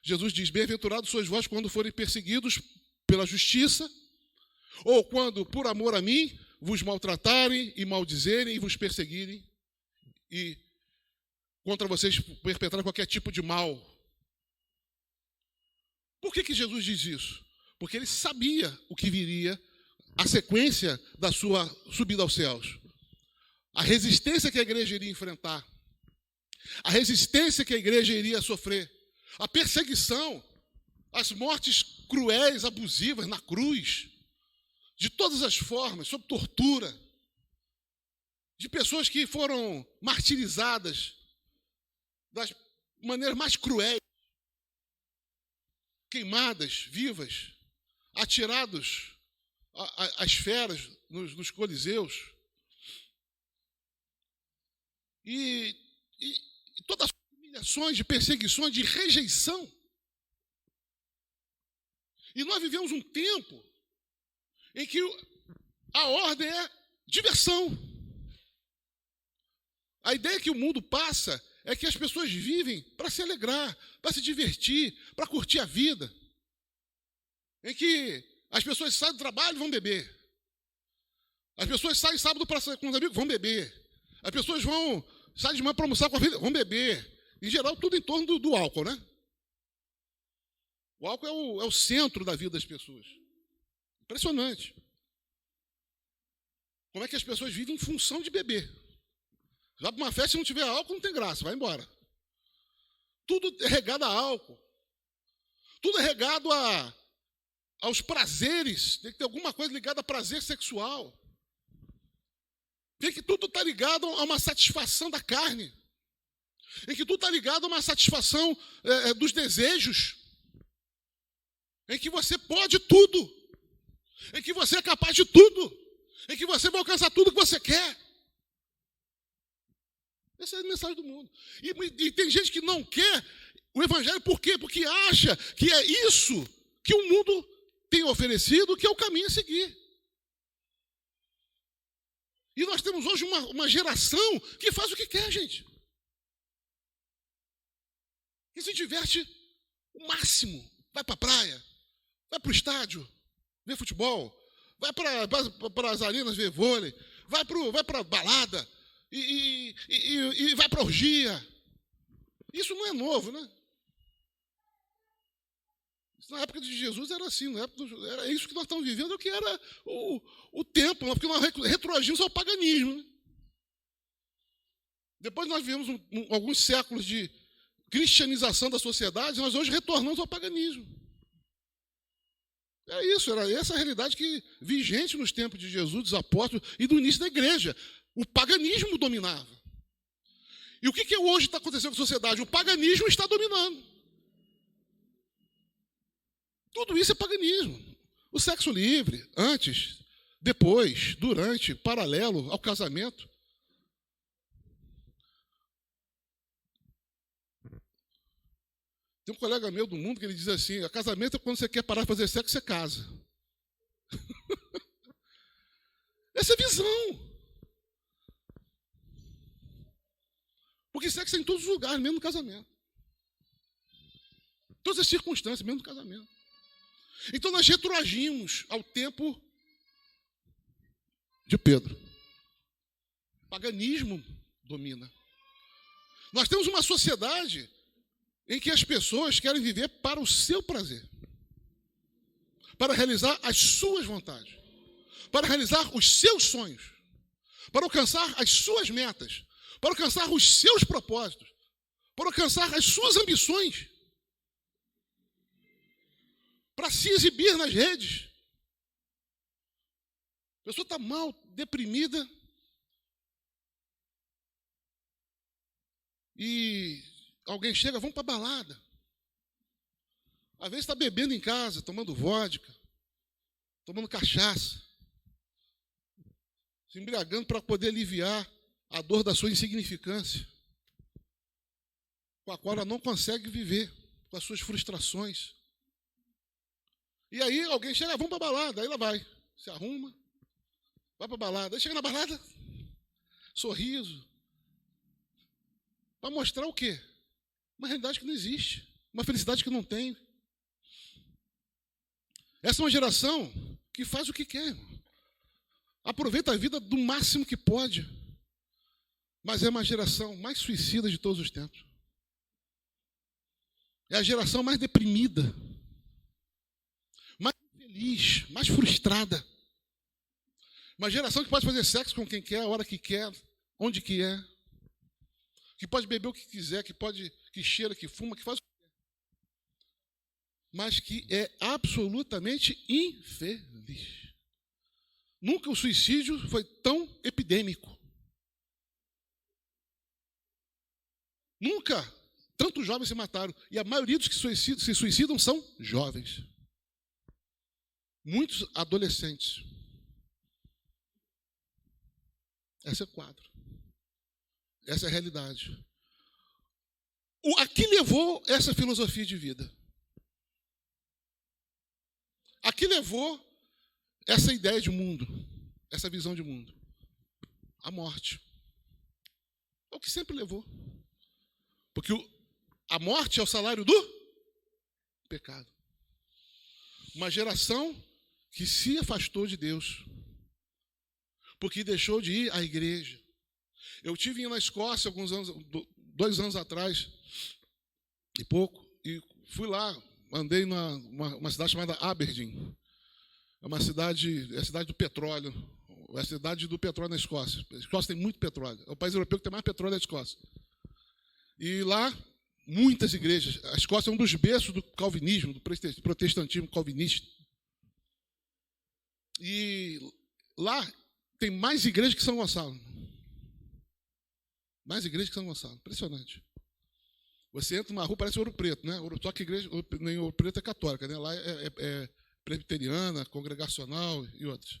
Jesus diz: bem-aventurados sois vós quando forem perseguidos pela justiça, ou quando, por amor a mim, vos maltratarem e maldizerem e vos perseguirem e contra vocês perpetrarem qualquer tipo de mal. Por que Jesus diz isso? Porque ele sabia o que viria, a sequência da sua subida aos céus. A resistência que a igreja iria enfrentar. A resistência que a igreja iria sofrer. A perseguição, as mortes cruéis, abusivas na cruz, de todas as formas, sob tortura, de pessoas que foram martirizadas das maneiras mais cruéis, queimadas, vivas, atirados às feras nos coliseus. E todas as humilhações, de perseguições, de rejeição. E nós vivemos um tempo em que a ordem é diversão. A ideia que o mundo passa é que as pessoas vivem para se alegrar, para se divertir, para curtir a vida. Em que as pessoas saem do trabalho e vão beber. As pessoas saem sábado para sair com os amigos, vão beber. As pessoas saem de manhã para almoçar com a vida, vão beber. Em geral, tudo em torno do álcool, né? O álcool é o centro da vida das pessoas. Impressionante. Como é que as pessoas vivem em função de beber? Vai para uma festa, se não tiver álcool, não tem graça, vai embora. Tudo é regado a álcool. Tudo é regado aos prazeres. Tem que ter alguma coisa ligada a prazer sexual. Tem que tudo está ligado a uma satisfação da carne. Em que tudo está ligado a uma satisfação dos desejos. Em que você pode tudo. Em que você é capaz de tudo. Em que você vai alcançar tudo que você quer. Essa é a mensagem do mundo. E tem gente que não quer o evangelho, por quê? Porque acha que é isso que o mundo tem oferecido, que é o caminho a seguir. E nós temos hoje uma geração que faz o que quer, gente. Que se diverte o máximo. Vai para a praia, vai para o estádio, ver futebol, vai para as arenas ver vôlei, vai para a balada e vai para a orgia. Isso não é novo, né? Na época de Jesus era assim, era isso que nós estamos vivendo, que era o tempo, porque nós retroagimos ao paganismo. Né? Depois nós vivemos alguns séculos de cristianização da sociedade, nós hoje retornamos ao paganismo. É isso, era essa a realidade que vigente nos tempos de Jesus, dos apóstolos e do início da igreja. O paganismo dominava. E o que hoje está acontecendo com a sociedade? O paganismo está dominando. Tudo isso é paganismo. O sexo livre, antes, depois, durante, paralelo ao casamento. Tem um colega meu do mundo que ele diz assim: o casamento é quando você quer parar de fazer sexo, você casa. Essa é a visão. Porque sexo é em todos os lugares, mesmo no casamento. Todas as circunstâncias, mesmo no casamento. Então nós retroagimos ao tempo de Pedro. O paganismo domina. Nós temos uma sociedade em que as pessoas querem viver para o seu prazer, para realizar as suas vontades, para realizar os seus sonhos, para alcançar as suas metas, para alcançar os seus propósitos, para alcançar as suas ambições, para se exibir nas redes. A pessoa está mal, deprimida, e alguém chega, vamos para a balada. Às vezes está bebendo em casa, tomando vodka, tomando cachaça, se embriagando para poder aliviar a dor da sua insignificância, com a qual ela não consegue viver, com as suas frustrações. E aí alguém chega, vamos para a balada, aí ela vai, se arruma, vai para a balada. Aí chega na balada, sorriso. Para mostrar o quê? Uma realidade que não existe. Uma felicidade que não tem. Essa é uma geração que faz o que quer, irmão. Aproveita a vida do máximo que pode. Mas é uma geração mais suicida de todos os tempos. É a geração mais deprimida, mais infeliz, mais frustrada. Uma geração que pode fazer sexo com quem quer, a hora que quer, onde quer. Que pode beber o que quiser, que cheira, que fuma, que faz o que quer. Mas que é absolutamente infeliz. Nunca o suicídio foi tão epidêmico. Nunca tantos jovens se mataram. E a maioria dos que se suicidam são jovens. Muitos adolescentes. Esse é o quadro. Essa é a realidade. A que levou essa filosofia de vida? A que levou essa ideia de mundo? Essa visão de mundo? A morte. É o que sempre levou. Porque a morte é o salário do pecado. Uma geração que se afastou de Deus. Porque deixou de ir à igreja. Eu tive na Escócia 2 anos atrás, e pouco, e fui lá, andei numa cidade chamada Aberdeen. É a cidade do petróleo. É a cidade do petróleo na Escócia. A Escócia tem muito petróleo. É o país europeu que tem mais petróleo, é a Escócia. E lá, muitas igrejas. A Escócia é um dos berços do calvinismo, do protestantismo calvinista. E lá tem mais igrejas que São Gonçalo. Mais igrejas que São Gonçalo. Impressionante. Você entra numa rua, parece Ouro Preto, né? Só que a igreja em Ouro Preto é católica, né? Lá é presbiteriana, congregacional e outras.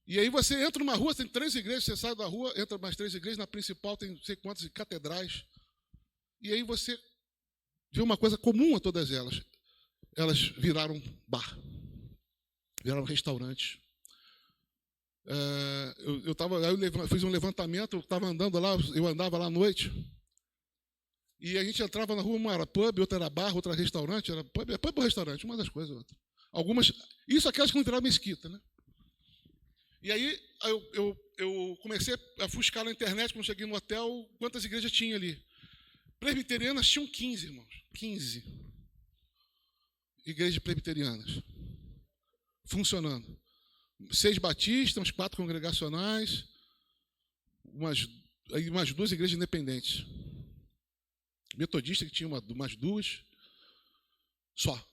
E aí você entra numa rua, tem 3 igrejas, você sai da rua, entra mais 3 igrejas, na principal tem não sei quantas catedrais. E aí você vê uma coisa comum a todas elas. Elas viraram bar, viraram restaurante. Eu fiz um levantamento, eu estava andando lá, eu andava lá à noite, e a gente entrava na rua, uma era pub, outra era bar, outra era restaurante, era pub ou restaurante, uma das coisas, outra. Algumas, isso aquelas que não viraram mesquita, né? E aí eu comecei a fuscar na internet, quando cheguei no hotel, quantas igrejas tinha ali. Presbiterianas tinham 15, irmãos. 15 igrejas presbiterianas funcionando. 6 batistas, uns 4 congregacionais, umas 2 igrejas independentes. Metodista, que tinha umas 2. Só.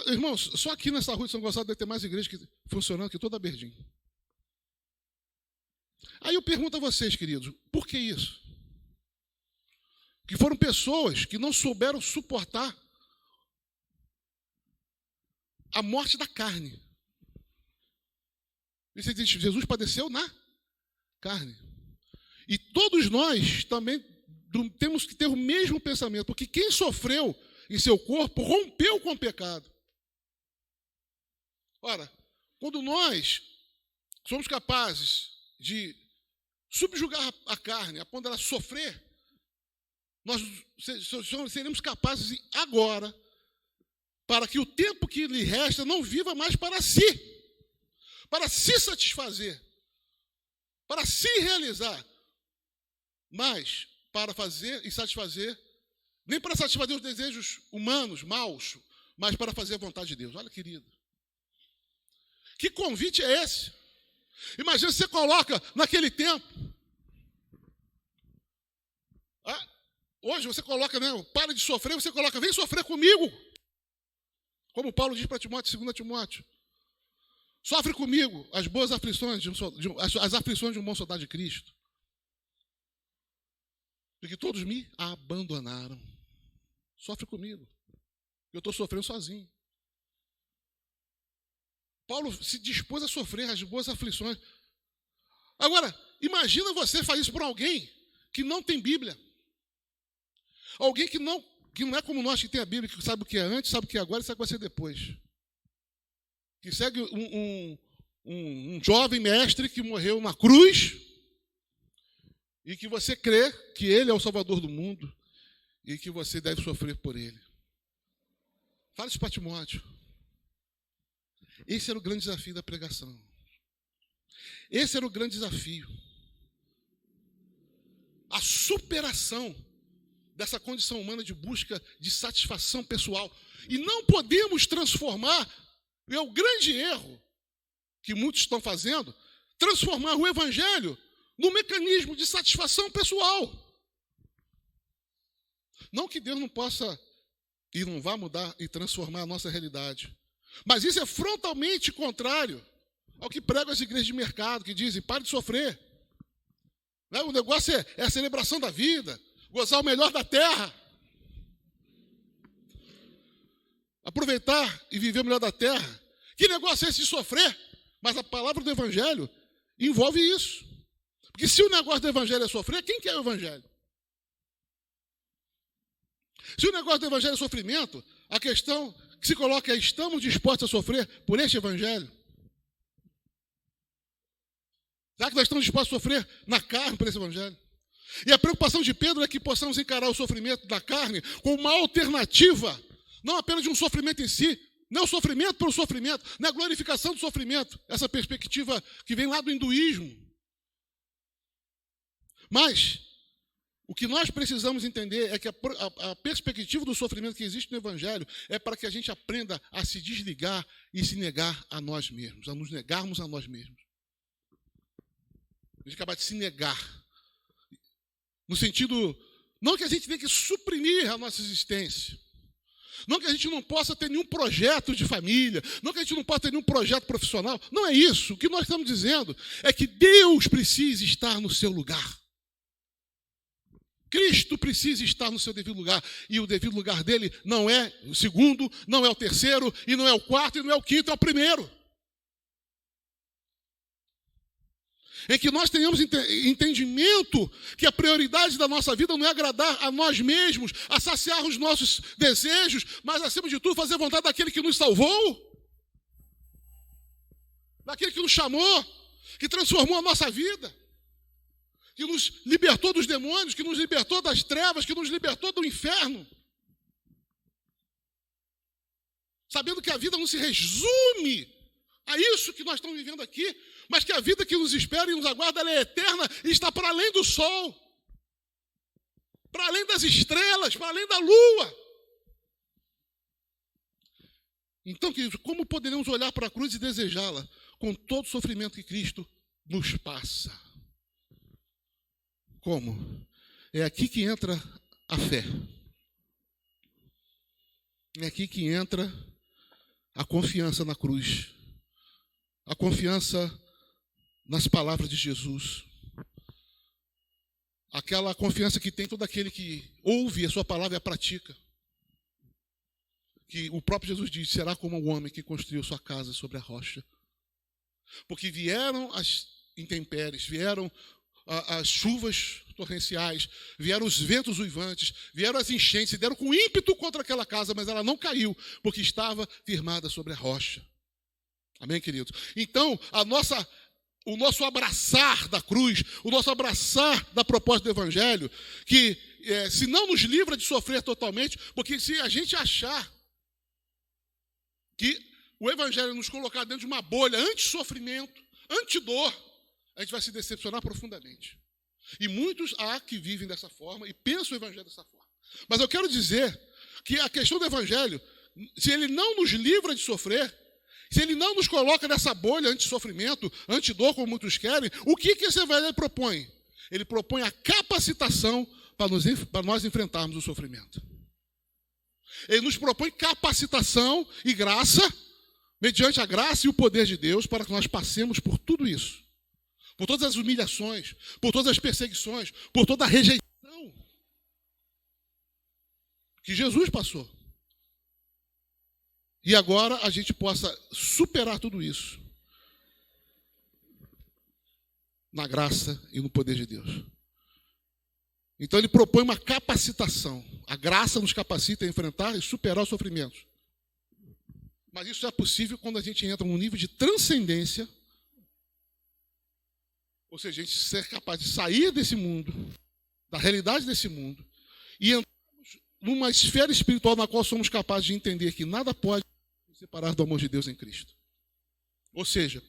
Irmãos, só aqui nessa rua de São Gonçalo deve ter mais igrejas funcionando que toda a Berdim. Aí eu pergunto a vocês, queridos, por que isso? Que foram pessoas que não souberam suportar a morte da carne. E você diz, Jesus padeceu na carne. E todos nós também temos que ter o mesmo pensamento, porque quem sofreu em seu corpo rompeu com o pecado. Ora, quando nós somos capazes de subjugar a carne, a ponto dela sofrer, nós seremos capazes agora, para que o tempo que lhe resta não viva mais para si, para se satisfazer, para se realizar, mas para fazer e satisfazer, nem para satisfazer os desejos humanos, maus, mas para fazer a vontade de Deus. Olha, querido, que convite é esse? Imagina se você coloca naquele tempo. Hoje você coloca, né? Para de sofrer, você coloca, vem sofrer comigo. Como Paulo diz para Timóteo, 2 Timóteo. Sofre comigo as boas aflições, as aflições de um bom soldado de Cristo. Porque todos me abandonaram. Sofre comigo. Eu estou sofrendo sozinho. Paulo se dispôs a sofrer as boas aflições. Agora, imagina você fazer isso por alguém que não tem Bíblia. Alguém que não é como nós, que tem a Bíblia, que sabe o que é antes, sabe o que é agora e sabe o que vai ser depois. Que segue um jovem mestre que morreu na cruz e que você crê que ele é o Salvador do mundo e que você deve sofrer por ele. Fala isso para Timóteo. Esse era o grande desafio da pregação. Esse era o grande desafio. A superação dessa condição humana de busca de satisfação pessoal. E não podemos transformar, é o grande erro que muitos estão fazendo, transformar o evangelho num mecanismo de satisfação pessoal. Não que Deus não possa e não vá mudar e transformar a nossa realidade. Mas isso é frontalmente contrário ao que pregam as igrejas de mercado, que dizem, pare de sofrer. O negócio é a celebração da vida, gozar o melhor da terra. Aproveitar e viver o melhor da terra. Que negócio é esse de sofrer? Mas a palavra do evangelho envolve isso. Porque se o negócio do evangelho é sofrer, quem quer o evangelho? Se o negócio do evangelho é sofrimento, a questão que se coloca é, estamos dispostos a sofrer por este evangelho? Será que nós estamos dispostos a sofrer na carne por esse evangelho? E a preocupação de Pedro é que possamos encarar o sofrimento da carne como uma alternativa, não apenas de um sofrimento em si, não é o sofrimento pelo sofrimento, não é a glorificação do sofrimento, essa perspectiva que vem lá do hinduísmo. Mas o que nós precisamos entender é que a perspectiva do sofrimento que existe no evangelho é para que a gente aprenda a se desligar e se negar a nós mesmos, a nos negarmos a nós mesmos. A gente acaba de se negar. No sentido, não que a gente tenha que suprimir a nossa existência. Não que a gente não possa ter nenhum projeto de família. Não que a gente não possa ter nenhum projeto profissional. Não é isso. O que nós estamos dizendo é que Deus precisa estar no seu lugar. Cristo precisa estar no seu devido lugar. E o devido lugar dele não é o segundo, não é o terceiro, e não é o quarto, e não é o quinto, é o primeiro. Em que nós tenhamos entendimento que a prioridade da nossa vida não é agradar a nós mesmos, a saciar os nossos desejos, mas, acima de tudo, fazer vontade daquele que nos salvou, daquele que nos chamou, que transformou a nossa vida, que nos libertou dos demônios, que nos libertou das trevas, que nos libertou do inferno. Sabendo que a vida não se resume a isso que nós estamos vivendo aqui, mas que a vida que nos espera e nos aguarda, ela é eterna e está para além do sol, para além das estrelas, para além da lua. Então, queridos, como poderemos olhar para a cruz e desejá-la com todo o sofrimento que Cristo nos passa? Como? É aqui que entra a fé. É aqui que entra a confiança na cruz. A confiança nas palavras de Jesus. Aquela confiança que tem todo aquele que ouve a sua palavra e a pratica. Que o próprio Jesus diz, será como o homem que construiu sua casa sobre a rocha. Porque vieram as intempéries, vieram as chuvas torrenciais, vieram os ventos uivantes, vieram as enchentes, deram com ímpeto contra aquela casa, mas ela não caiu, porque estava firmada sobre a rocha. Amém, queridos? Então, o nosso abraçar da cruz, o nosso abraçar da proposta do Evangelho, que se não nos livra de sofrer totalmente, porque se a gente achar que o Evangelho nos colocar dentro de uma bolha anti-sofrimento, anti-dor, a gente vai se decepcionar profundamente. E muitos há que vivem dessa forma e pensam o Evangelho dessa forma. Mas eu quero dizer que a questão do Evangelho, se ele não nos livra de sofrer, se ele não nos coloca nessa bolha anti-sofrimento, anti-dor, como muitos querem, o que esse evangelho propõe? Ele propõe a capacitação para nós enfrentarmos o sofrimento. Ele nos propõe capacitação e graça, mediante a graça e o poder de Deus, para que nós passemos por tudo isso. Por todas as humilhações, por todas as perseguições, por toda a rejeição que Jesus passou. E agora a gente possa superar tudo isso na graça e no poder de Deus. Então ele propõe uma capacitação. A graça nos capacita a enfrentar e superar os sofrimentos. Mas isso é possível quando a gente entra num nível de transcendência Ou seja, a gente ser capaz de sair desse mundo, da realidade desse mundo, e entrarmos numa esfera espiritual na qual somos capazes de entender que nada pode nos separar do amor de Deus em Cristo. Ou seja,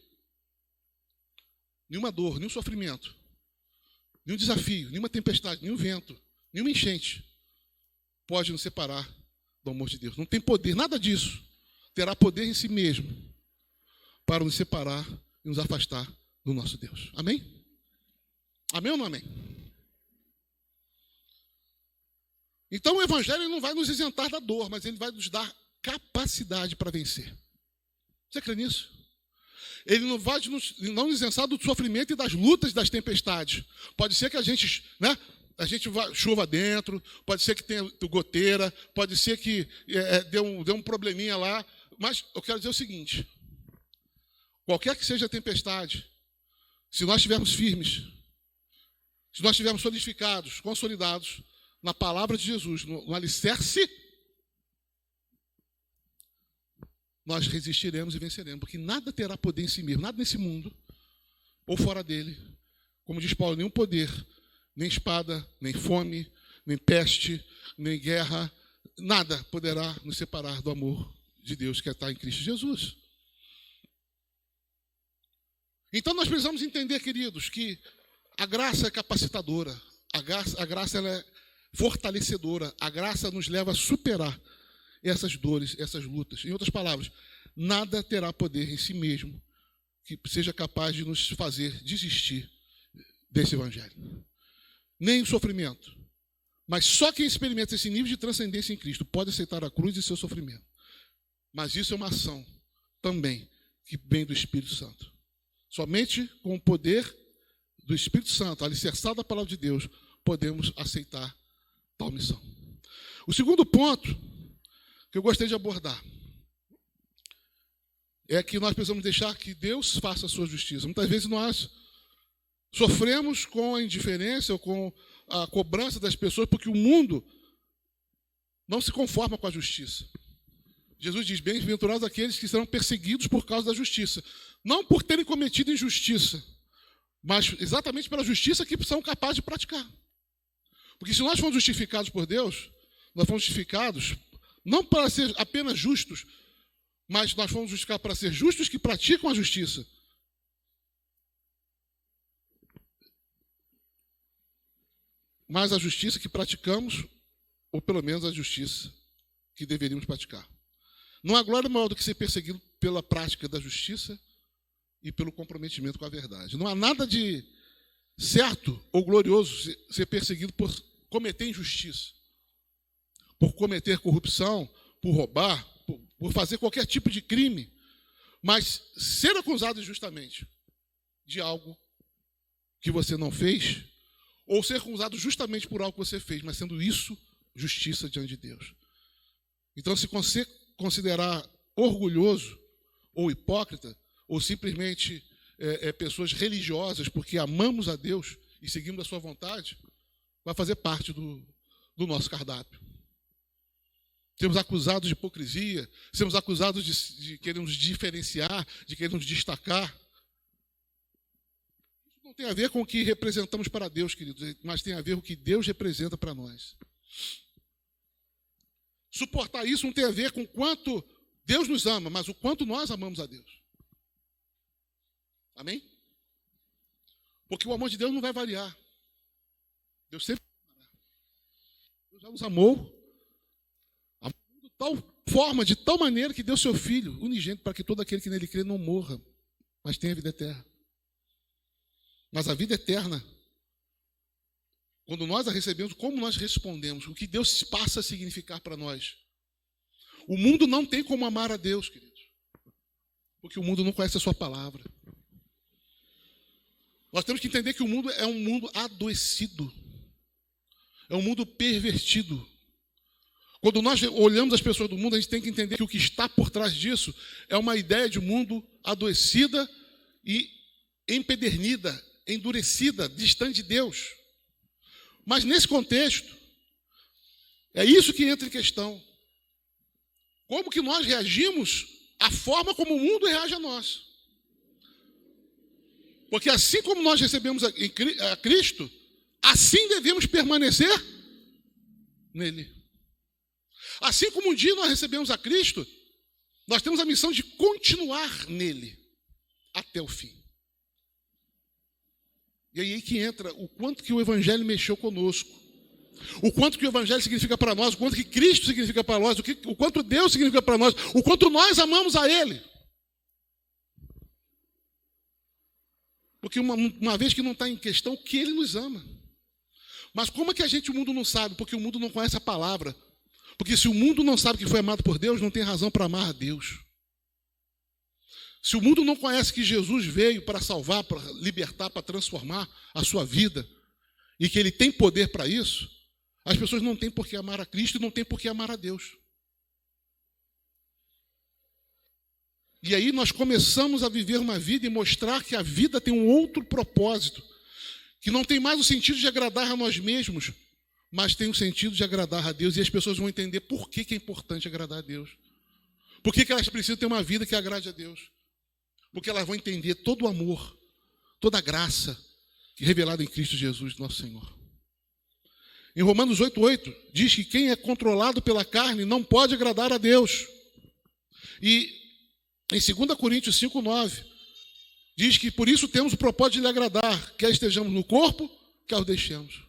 nenhuma dor, nenhum sofrimento, nenhum desafio, nenhuma tempestade, nenhum vento, nenhuma enchente pode nos separar do amor de Deus. Não tem poder, nada disso terá poder em si mesmo para nos separar e nos afastar do nosso Deus. Amém? Amém ou não amém? Então o Evangelho não vai nos isentar da dor, mas ele vai nos dar capacidade para vencer. Você crê nisso? Ele não vai nos isentar do sofrimento e das lutas, das tempestades. Pode ser que a gente chuva dentro, pode ser que tenha goteira, pode ser que dê um probleminha lá, mas eu quero dizer o seguinte: qualquer que seja a tempestade, se nós estivermos firmes, se nós estivermos solidificados, consolidados na palavra de Jesus, no alicerce, nós resistiremos e venceremos, porque nada terá poder em si mesmo, nada nesse mundo ou fora dele. Como diz Paulo, nenhum poder, nem espada, nem fome, nem peste, nem guerra, nada poderá nos separar do amor de Deus que está em Cristo Jesus. Então nós precisamos entender, queridos, que a graça é capacitadora, a graça ela é fortalecedora, a graça nos leva a superar essas dores, essas lutas. Em outras palavras, nada terá poder em si mesmo que seja capaz de nos fazer desistir desse Evangelho. Nem o sofrimento. Mas só quem experimenta esse nível de transcendência em Cristo pode aceitar a cruz e seu sofrimento. Mas isso é uma ação também que vem do Espírito Santo. Somente com o poder do Espírito Santo, alicerçado da palavra de Deus, podemos aceitar tal missão. O segundo ponto que eu gostaria de abordar é que nós precisamos deixar que Deus faça a sua justiça. Muitas vezes nós sofremos com a indiferença ou com a cobrança das pessoas porque o mundo não se conforma com a justiça. Jesus diz: bem-aventurados aqueles que serão perseguidos por causa da justiça. Não por terem cometido injustiça, mas exatamente pela justiça que são capazes de praticar. Porque se nós formos justificados por Deus, nós fomos justificados não para ser apenas justos, mas nós fomos justificados para ser justos que praticam a justiça. Mas a justiça que praticamos, ou pelo menos a justiça que deveríamos praticar. Não há glória maior do que ser perseguido pela prática da justiça e pelo comprometimento com a verdade. Não há nada de certo ou glorioso ser perseguido por cometer injustiça, por cometer corrupção, por roubar, por fazer qualquer tipo de crime, mas ser acusado injustamente de algo que você não fez, ou ser acusado justamente por algo que você fez, mas sendo isso justiça diante de Deus. Então, se você considerar orgulhoso ou hipócrita, ou simplesmente pessoas religiosas porque amamos a Deus e seguimos a sua vontade, vai fazer parte do nosso cardápio. Sermos acusados de hipocrisia, sermos acusados de querer nos diferenciar, de querer nos destacar. Isso não tem a ver com o que representamos para Deus, queridos, mas tem a ver com o que Deus representa para nós. Suportar isso não tem a ver com o quanto Deus nos ama, mas o quanto nós amamos a Deus. Amém? Porque o amor de Deus não vai variar. Deus sempre amará. Deus já nos amou de tal forma, de tal maneira que deu seu Filho unigênito para que todo aquele que nele crê não morra, mas tenha vida eterna. Mas a vida eterna, quando nós a recebemos, como nós respondemos, o que Deus passa a significar para nós. O mundo não tem como amar a Deus, queridos, porque o mundo não conhece a sua palavra. Nós temos que entender que o mundo é um mundo adoecido, é um mundo pervertido. Quando nós olhamos as pessoas do mundo, a gente tem que entender que o que está por trás disso é uma ideia de um mundo adoecida e empedernida, endurecida, distante de Deus. Mas nesse contexto, é isso que entra em questão. Como que nós reagimos à forma como o mundo reage a nós? Porque assim como nós recebemos a Cristo, assim devemos permanecer nele. Assim como um dia nós recebemos a Cristo, nós temos a missão de continuar nele até o fim. E aí que entra o quanto que o Evangelho mexeu conosco, o quanto que o Evangelho significa para nós, o quanto que Cristo significa para nós, o quanto Deus significa para nós, o quanto nós amamos a Ele. Porque uma vez que não está em questão o que Ele nos ama. Mas como é que o mundo não sabe? Porque o mundo não conhece a palavra. Porque se o mundo não sabe que foi amado por Deus, não tem razão para amar a Deus. Se o mundo não conhece que Jesus veio para salvar, para libertar, para transformar a sua vida, e que Ele tem poder para isso, as pessoas não têm por que amar a Cristo e não têm por que amar a Deus. E aí nós começamos a viver uma vida e mostrar que a vida tem um outro propósito, que não tem mais o sentido de agradar a nós mesmos, mas tem o sentido de agradar a Deus, e as pessoas vão entender por que é importante agradar a Deus. Por que elas precisam ter uma vida que agrade a Deus? Porque elas vão entender todo o amor, toda a graça revelada em Cristo Jesus, nosso Senhor. Em Romanos 8,8, diz que quem é controlado pela carne não pode agradar a Deus. E em 2 Coríntios 5,9, diz que por isso temos o propósito de lhe agradar, quer estejamos no corpo, quer o deixemos.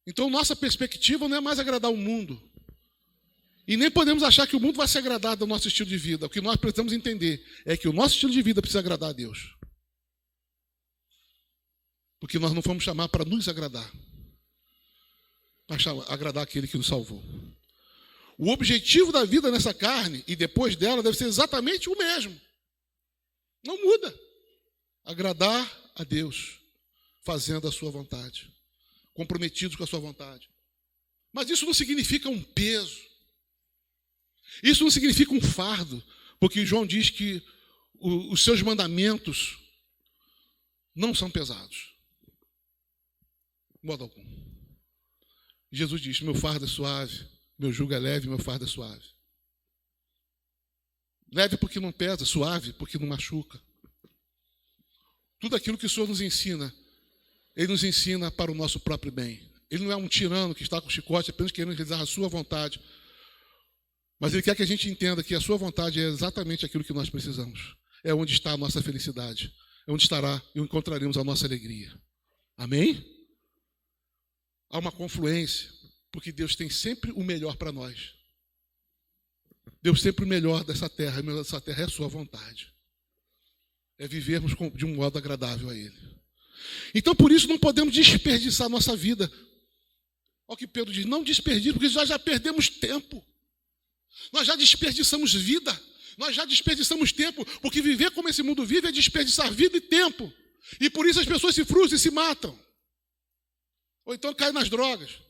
Então, nossa perspectiva não é mais agradar o mundo. E nem podemos achar que o mundo vai se agradar do nosso estilo de vida. O que nós precisamos entender é que o nosso estilo de vida precisa agradar a Deus. Porque nós não fomos chamar para nos agradar, para agradar aquele que nos salvou. O objetivo da vida nessa carne e depois dela deve ser exatamente o mesmo. Não muda. Agradar a Deus, fazendo a sua vontade, comprometidos com a sua vontade. Mas isso não significa um peso. Isso não significa um fardo, porque João diz que os seus mandamentos não são pesados. De modo algum. Jesus diz: meu fardo é suave, meu jugo é leve, meu fardo é suave. Leve porque não pesa, suave porque não machuca. Tudo aquilo que o Senhor nos ensina, Ele nos ensina para o nosso próprio bem. Ele não é um tirano que está com chicote apenas querendo realizar a sua vontade. Mas Ele quer que a gente entenda que a sua vontade é exatamente aquilo que nós precisamos. É onde está a nossa felicidade. É onde estará e encontraremos a nossa alegria. Amém? Há uma confluência, porque Deus tem sempre o melhor para nós. Deus sempre o melhor dessa terra. O melhor dessa terra é a sua vontade. É vivermos de um modo agradável a Ele. Então, por isso, não podemos desperdiçar a nossa vida. Olha o que Pedro diz: não desperdice, porque nós já perdemos tempo. Nós já desperdiçamos vida. Nós já desperdiçamos tempo, porque viver como esse mundo vive é desperdiçar vida e tempo. E por isso as pessoas se frustram e se matam. Ou então caem nas drogas.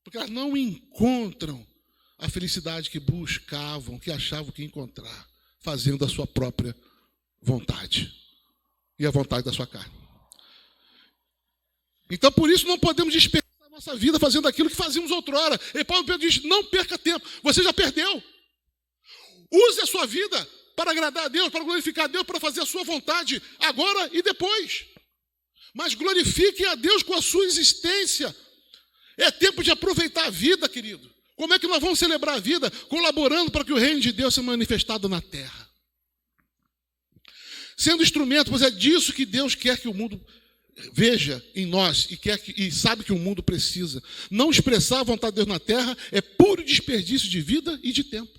Porque elas não encontram a felicidade que buscavam, que achavam que ia encontrar, fazendo a sua própria vontade. E a vontade da sua carne. Então, por isso, não podemos desperdiçar a nossa vida fazendo aquilo que fazíamos outrora. E Paulo Pedro diz: não perca tempo, você já perdeu. Use a sua vida para agradar a Deus, para glorificar a Deus, para fazer a sua vontade, agora e depois. Mas glorifique a Deus com a sua existência. É tempo de aproveitar a vida, querido. Como é que nós vamos celebrar a vida? Colaborando para que o reino de Deus seja manifestado na terra. Sendo instrumento, pois é disso que Deus quer que o mundo veja em nós e sabe que o mundo precisa. Não expressar a vontade de Deus na terra é puro desperdício de vida e de tempo.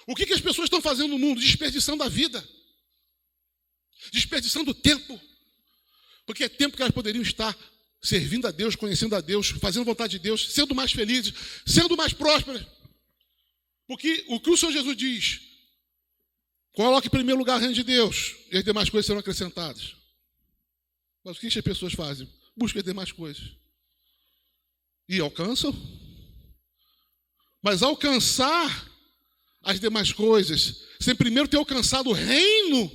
O que as pessoas estão fazendo no mundo? Desperdiçando a vida. Desperdiçando o tempo. Porque é tempo que elas poderiam estar servindo a Deus, conhecendo a Deus, fazendo a vontade de Deus, sendo mais felizes, sendo mais prósperas. Porque o que o Senhor Jesus diz: coloque em primeiro lugar o reino de Deus, e as demais coisas serão acrescentadas. Mas o que as pessoas fazem? Buscam as demais coisas. E alcançam. Mas alcançar as demais coisas, sem primeiro ter alcançado o reino,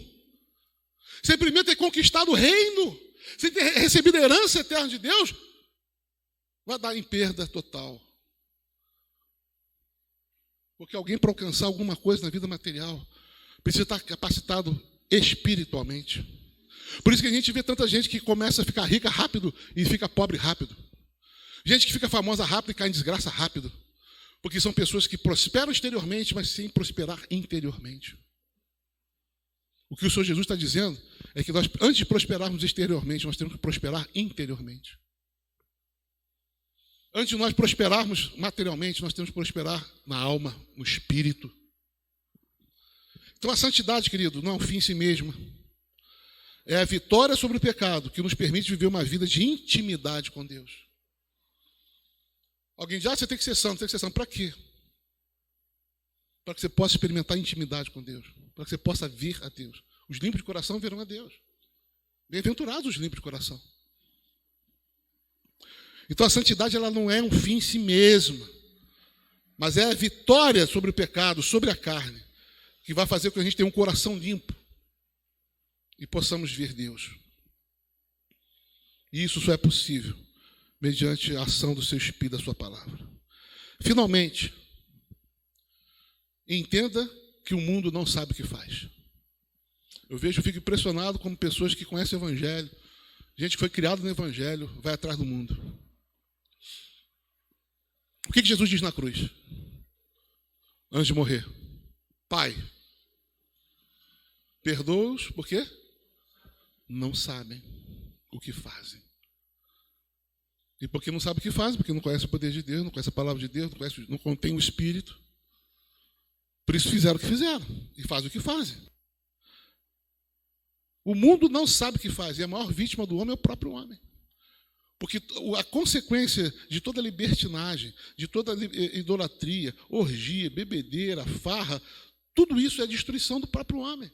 sem primeiro ter conquistado o reino, sem ter recebido a herança eterna de Deus, vai dar em perda total. Porque alguém, para alcançar alguma coisa na vida material, precisa estar capacitado espiritualmente. Por isso que a gente vê tanta gente que começa a ficar rica rápido e fica pobre rápido. Gente que fica famosa rápido e cai em desgraça rápido. Porque são pessoas que prosperam exteriormente, mas sem prosperar interiormente. O que o Senhor Jesus está dizendo é que nós, antes de prosperarmos exteriormente, nós temos que prosperar interiormente. Antes de nós prosperarmos materialmente, nós temos que prosperar na alma, no espírito. Então a santidade, querido, não é um fim em si mesma. É a vitória sobre o pecado que nos permite viver uma vida de intimidade com Deus. Alguém diz, você tem que ser santo, tem que ser santo. Para quê? Para que você possa experimentar intimidade com Deus. Para que você possa vir a Deus. Os limpos de coração verão a Deus. Bem-aventurados os limpos de coração. Então a santidade ela não é um fim em si mesma, mas é a vitória sobre o pecado, sobre a carne, que vai fazer com que a gente tenha um coração limpo e possamos ver Deus. E isso só é possível mediante a ação do seu Espírito, da sua palavra. Finalmente, entenda que o mundo não sabe o que faz. Eu fico impressionado como pessoas que conhecem o Evangelho, gente que foi criada no Evangelho, vai atrás do mundo. O que Jesus diz na cruz? Antes de morrer. Pai, perdoa-os, por quê? Não sabem o que fazem. E porque não sabem o que fazem, porque não conhecem o poder de Deus, não conhecem a palavra de Deus, não contém o Espírito. Por isso fizeram o que fizeram e fazem o que fazem. O mundo não sabe o que faz, e a maior vítima do homem é o próprio homem. Porque a consequência de toda libertinagem, de toda idolatria, orgia, bebedeira, farra, tudo isso é a destruição do próprio homem.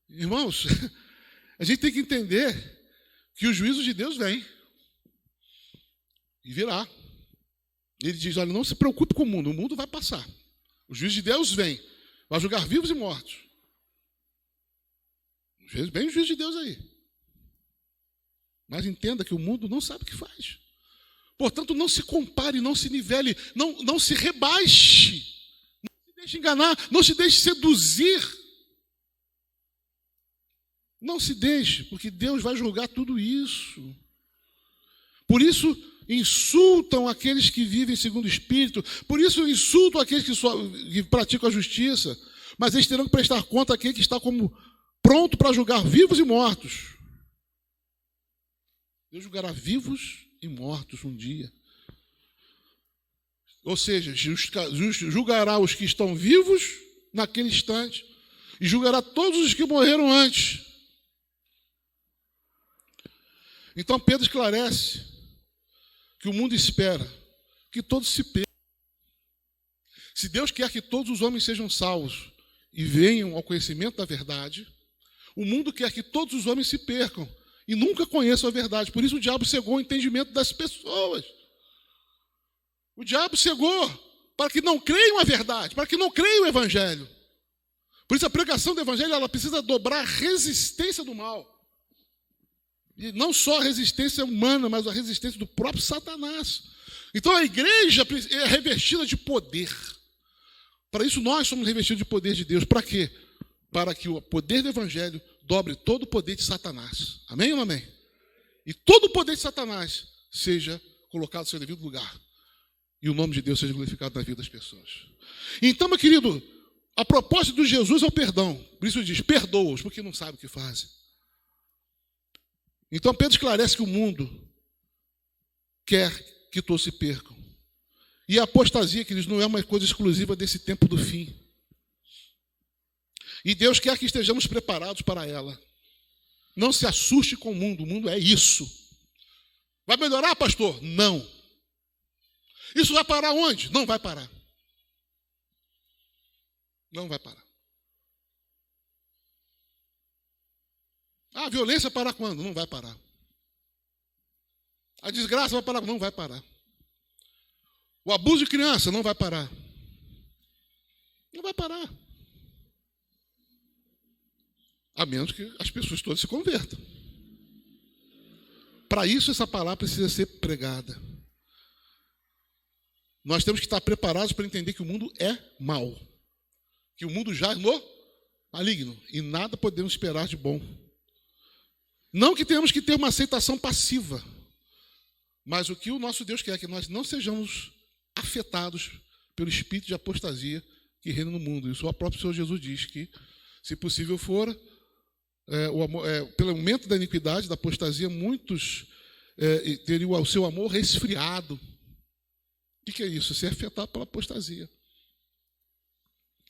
Irmãos, a gente tem que entender que o juízo de Deus vem. E virá. Ele diz, olha, não se preocupe com o mundo vai passar. O juízo de Deus vem, vai julgar vivos e mortos. Vem o juízo de Deus aí. Mas entenda que o mundo não sabe o que faz. Portanto, não se compare, não se nivele, não se rebaixe. Não se deixe enganar, não se deixe seduzir. Não se deixe, porque Deus vai julgar tudo isso. Por isso, insultam aqueles que vivem segundo o Espírito. Por isso, insultam aqueles que praticam a justiça. Mas eles terão que prestar conta àquele que está como pronto para julgar vivos e mortos. Deus julgará vivos e mortos um dia. Ou seja, julgará os que estão vivos naquele instante e julgará todos os que morreram antes. Então Pedro esclarece que o mundo espera que todos se percam. Se Deus quer que todos os homens sejam salvos e venham ao conhecimento da verdade, o mundo quer que todos os homens se percam e nunca conheçam a verdade. Por isso o diabo cegou o entendimento das pessoas. O diabo cegou para que não creiam a verdade, para que não creiam o Evangelho. Por isso a pregação do Evangelho ela precisa dobrar a resistência do mal. E não só a resistência humana, mas a resistência do próprio Satanás. Então a igreja é revestida de poder. Para isso nós somos revestidos de poder de Deus. Para quê? Para que o poder do Evangelho dobre todo o poder de Satanás. Amém ou não amém? E todo o poder de Satanás seja colocado no seu devido lugar. E o nome de Deus seja glorificado na vida das pessoas. Então, meu querido, a proposta de Jesus é o perdão. Por isso ele diz, perdoa-os, porque não sabem o que fazem. Então Pedro esclarece que o mundo quer que todos se percam. E a apostasia, queridos, não é uma coisa exclusiva desse tempo do fim. E Deus quer que estejamos preparados para ela. Não se assuste com o mundo é isso. Vai melhorar, pastor? Não. Isso vai parar onde? Não vai parar. Não vai parar. A violência vai parar quando? Não vai parar. A desgraça vai parar? Não vai parar. O abuso de criança não vai parar. Não vai parar. A menos que as pessoas todas se convertam. Para isso, essa palavra precisa ser pregada. Nós temos que estar preparados para entender que o mundo é mau. Que o mundo jaz no maligno, e nada podemos esperar de bom. Não que tenhamos que ter uma aceitação passiva, mas o que o nosso Deus quer é que nós não sejamos afetados pelo espírito de apostasia que reina no mundo. Isso o próprio Senhor Jesus diz que, se possível for, pelo aumento da iniquidade, da apostasia, muitos teriam o seu amor resfriado. O que é isso? Ser afetado pela apostasia.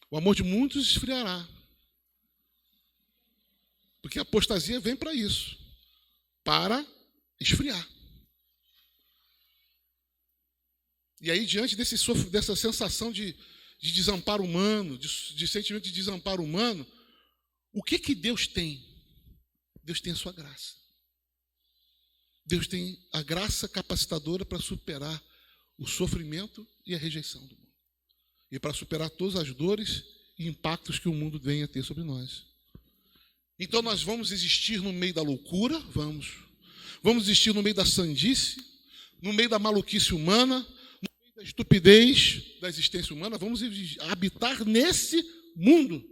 O amor de muitos esfriará. Porque a apostasia vem para isso, para esfriar. E aí, diante dessa sensação de desamparo humano, de sentimento de desamparo humano, o que Deus tem? Deus tem a sua graça. Deus tem a graça capacitadora para superar o sofrimento e a rejeição do mundo. E para superar todas as dores e impactos que o mundo vem a ter sobre nós. Então nós vamos existir no meio da loucura, vamos existir no meio da sandice, no meio da maluquice humana, no meio da estupidez da existência humana, vamos habitar nesse mundo.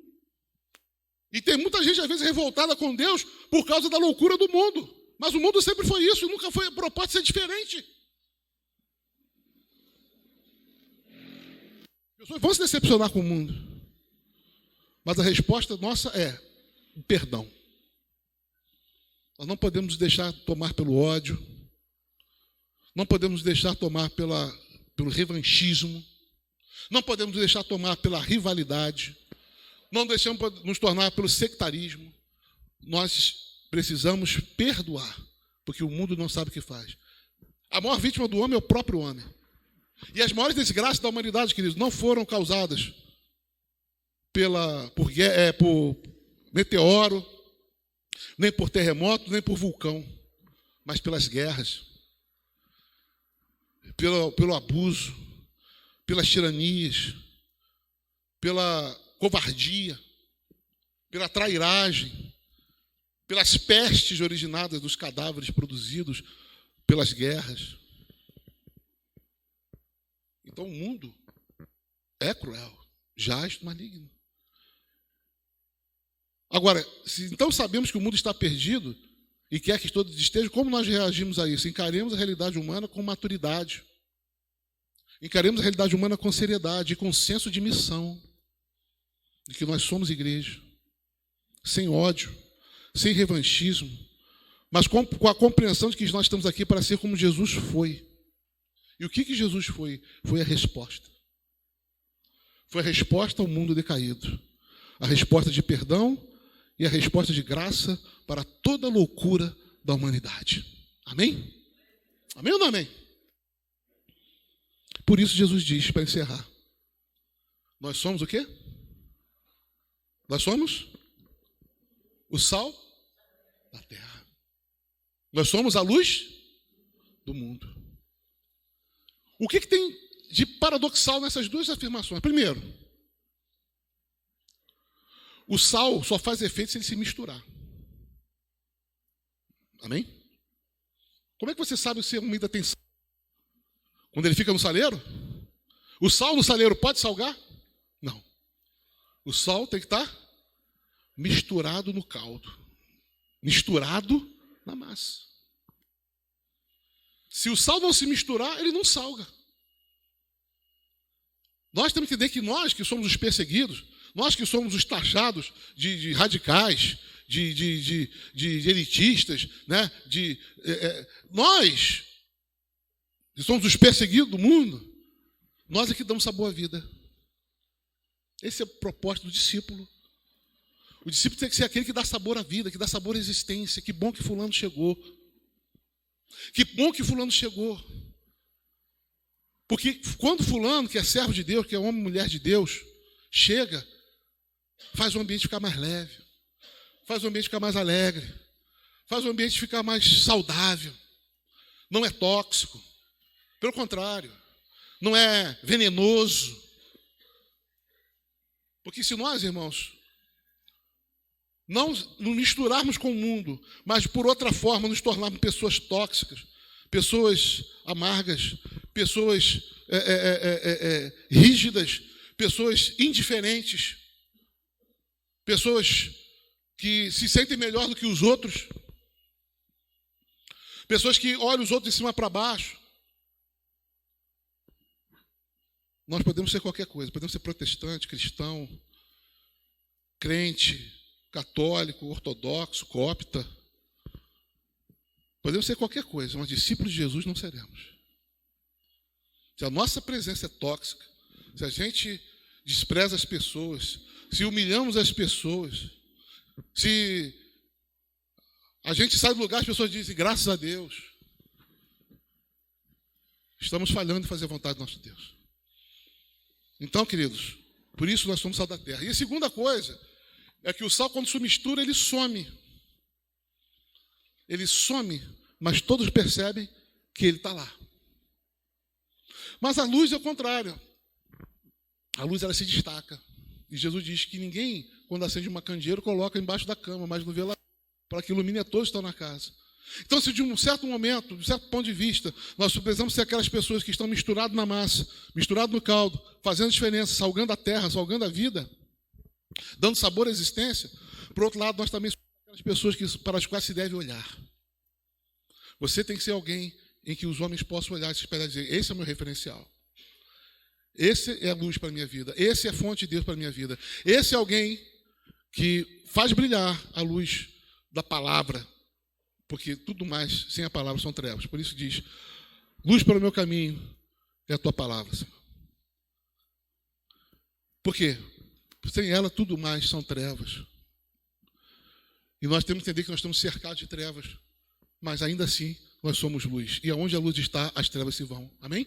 E tem muita gente, às vezes, revoltada com Deus por causa da loucura do mundo. Mas o mundo sempre foi isso, nunca foi proposto ser diferente. As pessoas vão se decepcionar com o mundo. Mas a resposta nossa é o perdão. Nós não podemos deixar tomar pelo ódio. Não podemos deixar tomar pelo revanchismo. Não podemos deixar tomar pela rivalidade. Não deixamos nos tornar pelo sectarismo. Nós precisamos perdoar, porque o mundo não sabe o que faz. A maior vítima do homem é o próprio homem. E as maiores desgraças da humanidade, queridos, não foram causadas por meteoro, nem por terremoto, nem por vulcão, mas pelas guerras, pelo abuso, pelas tiranias, pela covardia, pela trairagem, pelas pestes originadas dos cadáveres produzidos pelas guerras. Então o mundo é cruel, jaz no maligno. Agora, se então sabemos que o mundo está perdido e quer que todos estejam, como nós reagimos a isso? Encaremos a realidade humana com maturidade. Encaremos a realidade humana com seriedade e com senso de missão, de que nós somos igreja, sem ódio, sem revanchismo, mas com a compreensão de que nós estamos aqui para ser como Jesus foi. E o que Jesus foi? Foi a resposta. Foi a resposta ao mundo decaído. A resposta de perdão e a resposta de graça para toda a loucura da humanidade. Amém? Amém ou não amém? Por isso Jesus diz, para encerrar, nós somos o quê? Nós somos o sal da terra. Nós somos a luz do mundo. O que tem de paradoxal nessas duas afirmações? Primeiro, o sal só faz efeito se ele se misturar. Amém? Como é que você sabe se a comida tem sal? Quando ele fica no saleiro? O sal no saleiro pode salgar? Não. O sal tem que estar misturado no caldo, misturado na massa. Se o sal não se misturar, ele não salga. Nós temos que entender que nós que somos os perseguidos, nós que somos os taxados de radicais, de elitistas, né? Nós que somos os perseguidos do mundo, nós é que damos sabor à vida. Esse é o propósito do discípulo. O discípulo tem que ser aquele que dá sabor à vida, que dá sabor à existência. Que bom que fulano chegou. Que bom que fulano chegou. Porque quando fulano, que é servo de Deus, que é homem e mulher de Deus, chega, faz o ambiente ficar mais leve, faz o ambiente ficar mais alegre, faz o ambiente ficar mais saudável. Não é tóxico. Pelo contrário, não é venenoso. Porque se nós, irmãos, não nos misturarmos com o mundo, mas por outra forma nos tornarmos pessoas tóxicas, pessoas amargas, pessoas rígidas, pessoas indiferentes, pessoas que se sentem melhor do que os outros, pessoas que olham os outros de cima para baixo. Nós podemos ser qualquer coisa, podemos ser protestante, cristão, crente, católico, ortodoxo, cópita. Podemos ser qualquer coisa, mas discípulos de Jesus não seremos. Se a nossa presença é tóxica, se a gente despreza as pessoas, se humilhamos as pessoas, se a gente sai do lugar, as pessoas dizem, graças a Deus, estamos falhando em fazer a vontade do nosso Deus. Então, queridos, por isso nós somos sal da terra. E a segunda coisa é que o sal, quando se mistura, ele some. Ele some, mas todos percebem que ele está lá. Mas a luz é o contrário. A luz, ela se destaca. E Jesus diz que ninguém, quando acende uma candeeira, coloca embaixo da cama, mas no velador, para que ilumine a todos que estão na casa. Então, se de um certo momento, de um certo ponto de vista, nós precisamos ser aquelas pessoas que estão misturadas na massa, misturadas no caldo, fazendo diferença, salgando a terra, salgando a vida, dando sabor à existência, por outro lado, nós também somos aquelas pessoas para as quais se deve olhar. Você tem que ser alguém em que os homens possam olhar e se espelhar e dizer, esse é o meu referencial. Esse é a luz para a minha vida. Esse é a fonte de Deus para a minha vida. Esse é alguém que faz brilhar a luz da palavra, porque tudo mais sem a palavra são trevas. Por isso diz, luz para o meu caminho é a tua palavra, Senhor. Por quê? Sem ela tudo mais são trevas. E nós temos que entender que nós estamos cercados de trevas, mas ainda assim nós somos luz. E aonde a luz está, as trevas se vão. Amém?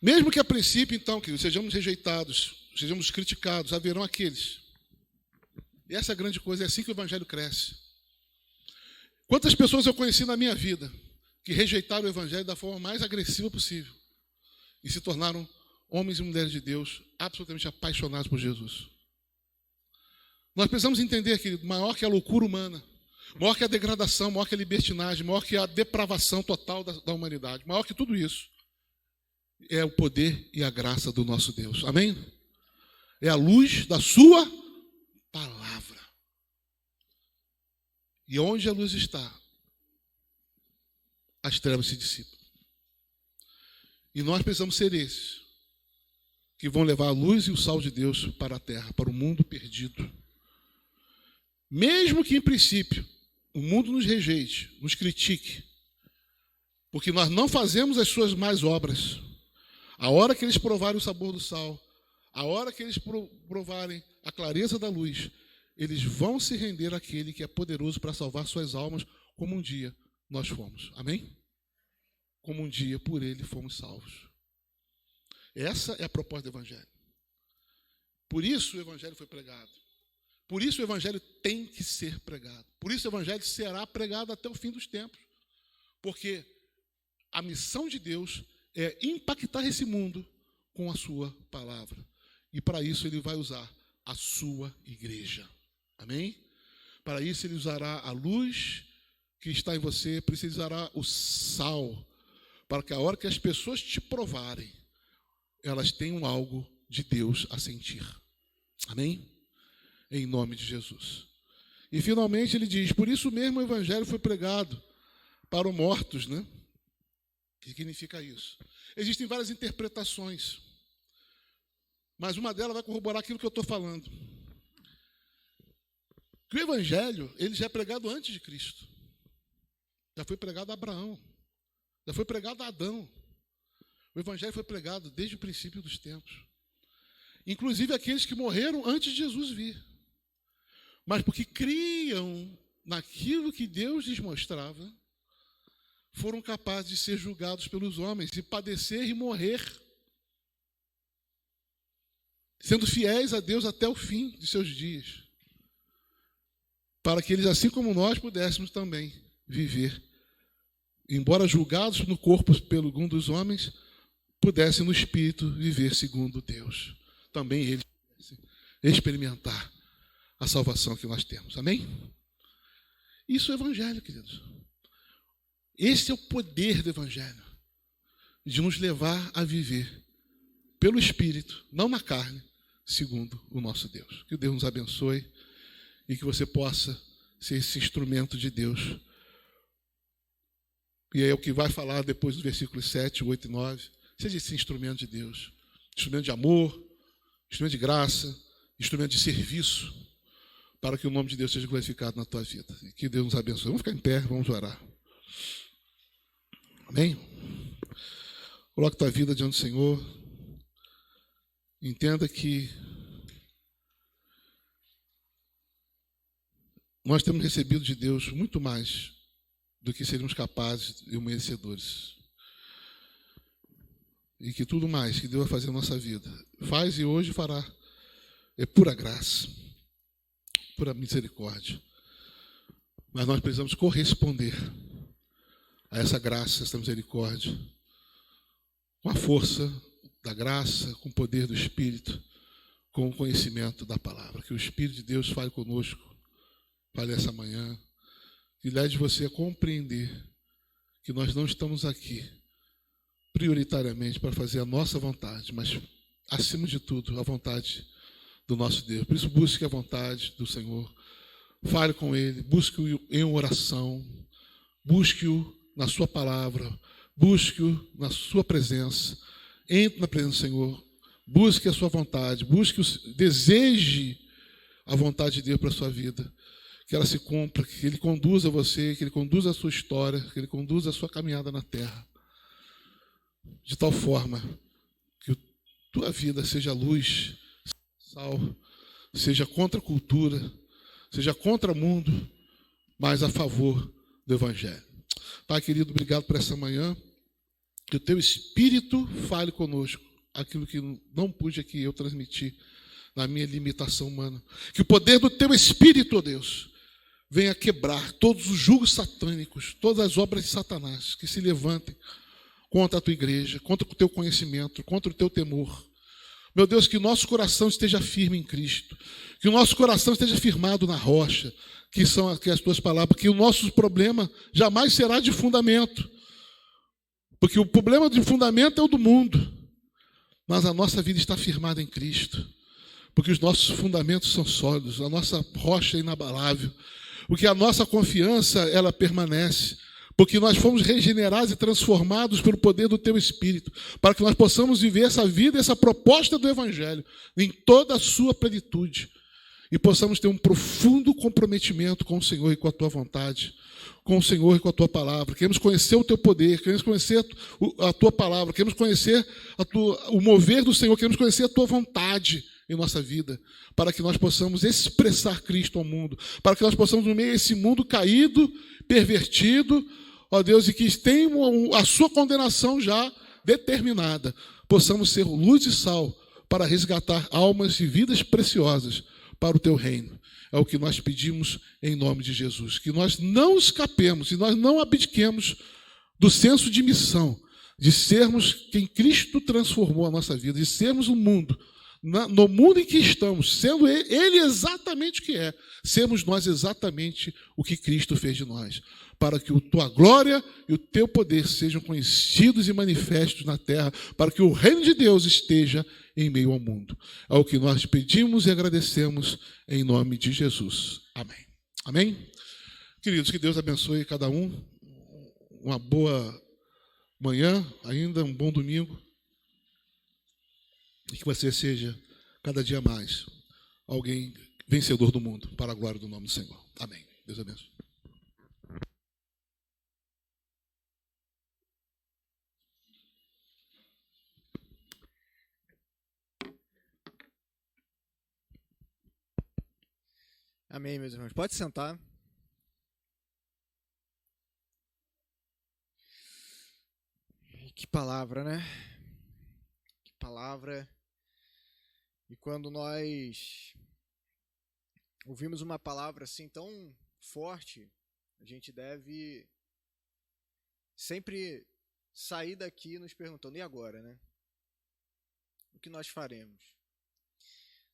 Mesmo que a princípio, então, queridos, sejamos rejeitados, sejamos criticados, haverão aqueles. E essa é a grande coisa, é assim que o evangelho cresce. Quantas pessoas eu conheci na minha vida que rejeitaram o evangelho da forma mais agressiva possível e se tornaram homens e mulheres de Deus absolutamente apaixonados por Jesus. Nós precisamos entender, querido, maior que a loucura humana, maior que a degradação, maior que a libertinagem, maior que a depravação total da humanidade, maior que tudo isso, é o poder e a graça do nosso Deus. Amém? É a luz da sua palavra. E onde a luz está, as trevas se dissipam. E nós precisamos ser esses que vão levar a luz e o sal de Deus para a terra, para o mundo perdido. Mesmo que, em princípio, o mundo nos rejeite, nos critique, porque nós não fazemos as suas más obras. A hora que eles provarem o sabor do sal, a hora que eles provarem a clareza da luz, eles vão se render àquele que é poderoso para salvar suas almas, como um dia nós fomos. Amém? Como um dia por ele fomos salvos. Essa é a proposta do evangelho. Por isso o evangelho foi pregado. Por isso o evangelho tem que ser pregado. Por isso o evangelho será pregado até o fim dos tempos. Porque a missão de Deus é impactar esse mundo com a sua palavra. E para isso ele vai usar a sua igreja. Amém? Para isso ele usará a luz que está em você, para isso ele usará o sal, para que a hora que as pessoas te provarem, elas tenham algo de Deus a sentir. Amém? Em nome de Jesus. E finalmente ele diz, por isso mesmo o evangelho foi pregado para os mortos, né? O que significa isso? Existem várias interpretações, mas uma delas vai corroborar aquilo que eu estou falando. Que o evangelho, ele já é pregado antes de Cristo. Já foi pregado a Abraão. Já foi pregado a Adão. O evangelho foi pregado desde o princípio dos tempos. Inclusive aqueles que morreram antes de Jesus vir. Mas porque criam naquilo que Deus lhes mostrava, foram capazes de ser julgados pelos homens e padecer e morrer, sendo fiéis a Deus até o fim de seus dias, para que eles, assim como nós, pudéssemos também viver, embora julgados no corpo pelo algum dos homens, pudessem no espírito viver segundo Deus. Também eles pudessem experimentar a salvação que nós temos. Amém? Isso é o evangelho, queridos. Esse é o poder do evangelho, de nos levar a viver pelo Espírito, não na carne, segundo o nosso Deus. Que Deus nos abençoe e que você possa ser esse instrumento de Deus. E é o que vai falar depois dos versículos 7, 8 e 9. Seja esse instrumento de Deus. Instrumento de amor, instrumento de graça, instrumento de serviço, para que o nome de Deus seja glorificado na tua vida. E que Deus nos abençoe. Vamos ficar em pé, vamos orar. Amém? Coloque tua vida diante do Senhor. Entenda que nós temos recebido de Deus muito mais do que seríamos capazes e merecedores. E que tudo mais que Deus vai fazer na nossa vida, faz e hoje fará, é pura graça, pura misericórdia. Mas nós precisamos corresponder a essa graça, essa misericórdia, com a força da graça, com o poder do Espírito, com o conhecimento da palavra. Que o Espírito de Deus fale conosco, fale essa manhã, e leve você a compreender que nós não estamos aqui prioritariamente para fazer a nossa vontade, mas, acima de tudo, a vontade do nosso Deus. Por isso, busque a vontade do Senhor, fale com Ele, busque-o em oração, busque-o na sua palavra, busque-o na sua presença, entre na presença do Senhor, busque a sua vontade, deseje a vontade de Deus para a sua vida, que ela se cumpra, que Ele conduza você, que Ele conduza a sua história, que Ele conduza a sua caminhada na terra, de tal forma que a tua vida seja luz, sal, seja contra a cultura, seja contra o mundo, mas a favor do Evangelho. Pai querido, obrigado por essa manhã, que o teu Espírito fale conosco, aquilo que não pude aqui eu transmitir na minha limitação humana. Que o poder do teu Espírito, ó Deus, venha quebrar todos os julgos satânicos, todas as obras de Satanás que se levantem contra a tua igreja, contra o teu conhecimento, contra o teu temor. Meu Deus, que o nosso coração esteja firme em Cristo, que o nosso coração esteja firmado na rocha, que são aqui as tuas palavras, que o nosso problema jamais será de fundamento, porque o problema de fundamento é o do mundo, mas a nossa vida está firmada em Cristo, porque os nossos fundamentos são sólidos, a nossa rocha é inabalável, porque a nossa confiança, ela permanece, porque nós fomos regenerados e transformados pelo poder do teu Espírito, para que nós possamos viver essa vida, essa proposta do Evangelho, em toda a sua plenitude, e possamos ter um profundo comprometimento com o Senhor e com a tua vontade, com o Senhor e com a tua palavra. Queremos conhecer o teu poder, queremos conhecer a tua palavra, queremos conhecer o mover do Senhor, queremos conhecer a tua vontade em nossa vida, para que nós possamos expressar Cristo ao mundo, para que nós possamos, no meio desse mundo caído, pervertido, ó Deus, e que tem a sua condenação já determinada, possamos ser luz e sal para resgatar almas e vidas preciosas para o teu reino. É o que nós pedimos em nome de Jesus. Que nós não escapemos e nós não abdiquemos do senso de missão, de sermos quem Cristo transformou a nossa vida, de sermos o mundo, no mundo em que estamos, sendo Ele exatamente o que é, sermos nós exatamente o que Cristo fez de nós, para que a tua glória e o teu poder sejam conhecidos e manifestos na terra, para que o reino de Deus esteja em meio ao mundo. É o que nós pedimos e agradecemos em nome de Jesus. Amém. Amém? Queridos, que Deus abençoe cada um. Uma boa manhã, ainda um bom domingo. E que você seja, cada dia mais, alguém vencedor do mundo, para a glória do nome do Senhor. Amém. Deus abençoe. Amém, meus irmãos. Pode sentar. Que palavra, né? Que palavra. E quando nós ouvimos uma palavra assim tão forte, a gente deve sempre sair daqui nos perguntando, e agora, né? O que nós faremos?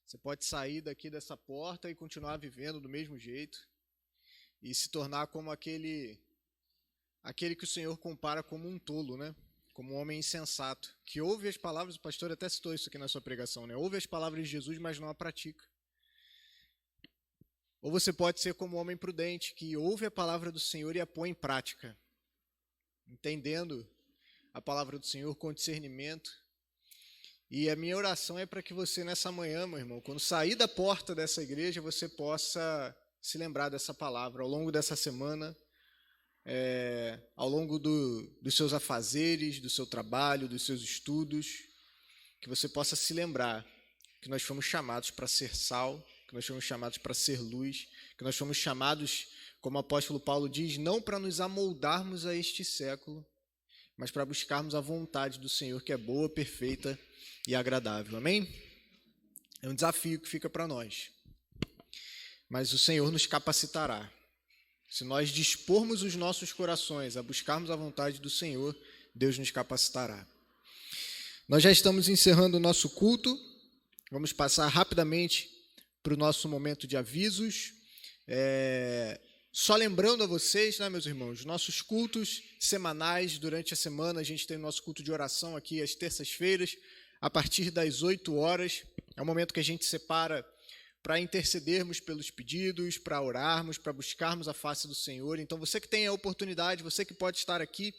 Você pode sair daqui dessa porta e continuar vivendo do mesmo jeito e se tornar como aquele que o Senhor compara como um tolo, né? como um homem insensato, que ouve as palavras, o pastor até citou isso aqui na sua pregação, né? Ouve as palavras de Jesus, mas não a pratica. Ou você pode ser como um homem prudente, que ouve a palavra do Senhor e a põe em prática, entendendo a palavra do Senhor com discernimento. E a minha oração é para que você nessa manhã, meu irmão, quando sair da porta dessa igreja, você possa se lembrar dessa palavra ao longo dessa semana, ao longo dos seus afazeres, do seu trabalho, dos seus estudos, que você possa se lembrar que nós fomos chamados para ser sal, que nós fomos chamados para ser luz, que nós fomos chamados, como o apóstolo Paulo diz, não para nos amoldarmos a este século, mas para buscarmos a vontade do Senhor, que é boa, perfeita e agradável. Amém? É um desafio que fica para nós. Mas o Senhor nos capacitará. Se nós dispormos os nossos corações a buscarmos a vontade do Senhor, Deus nos capacitará. Nós já estamos encerrando o nosso culto. Vamos passar rapidamente para o nosso momento de avisos. Só lembrando a vocês, né, meus irmãos, nossos cultos semanais durante a semana, a gente tem o nosso culto de oração aqui às terças-feiras, a partir das 8 horas. É o momento que a gente separa para intercedermos pelos pedidos, para orarmos, para buscarmos a face do Senhor. Então, você que tem a oportunidade, você que pode estar aqui,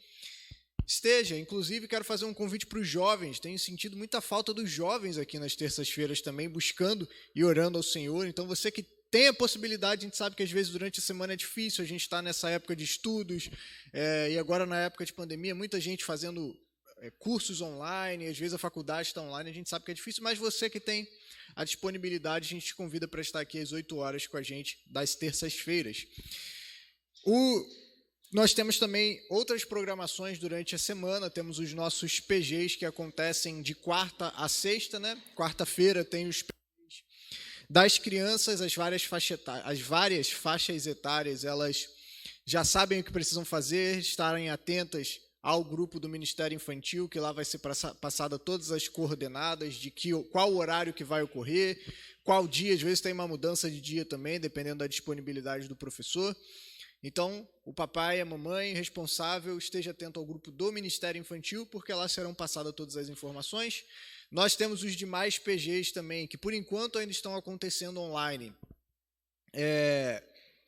esteja. Inclusive, quero fazer um convite para os jovens. Tenho sentido muita falta dos jovens aqui nas terças-feiras também, buscando e orando ao Senhor. Então, você que tem a possibilidade, a gente sabe que às vezes durante a semana é difícil, a gente está nessa época de estudos, e agora na época de pandemia, muita gente fazendo cursos online, às vezes a faculdade está online, a gente sabe que é difícil, mas você que tem a disponibilidade, a gente te convida para estar aqui às 8 horas com a gente, das terças-feiras. Nós temos também outras programações durante a semana, temos os nossos PGs que acontecem de quarta a sexta, né? Quarta-feira tem os PGs das crianças, as várias faixas etárias, elas já sabem o que precisam fazer, estarem atentas ao grupo do Ministério Infantil, que lá vai ser passada todas as coordenadas de qual horário que vai ocorrer, qual dia, às vezes tem uma mudança de dia também, dependendo da disponibilidade do professor. Então, o papai e a mamãe responsável esteja atento ao grupo do Ministério Infantil, porque lá serão passadas todas as informações. Nós temos os demais PGs também, que por enquanto ainda estão acontecendo online.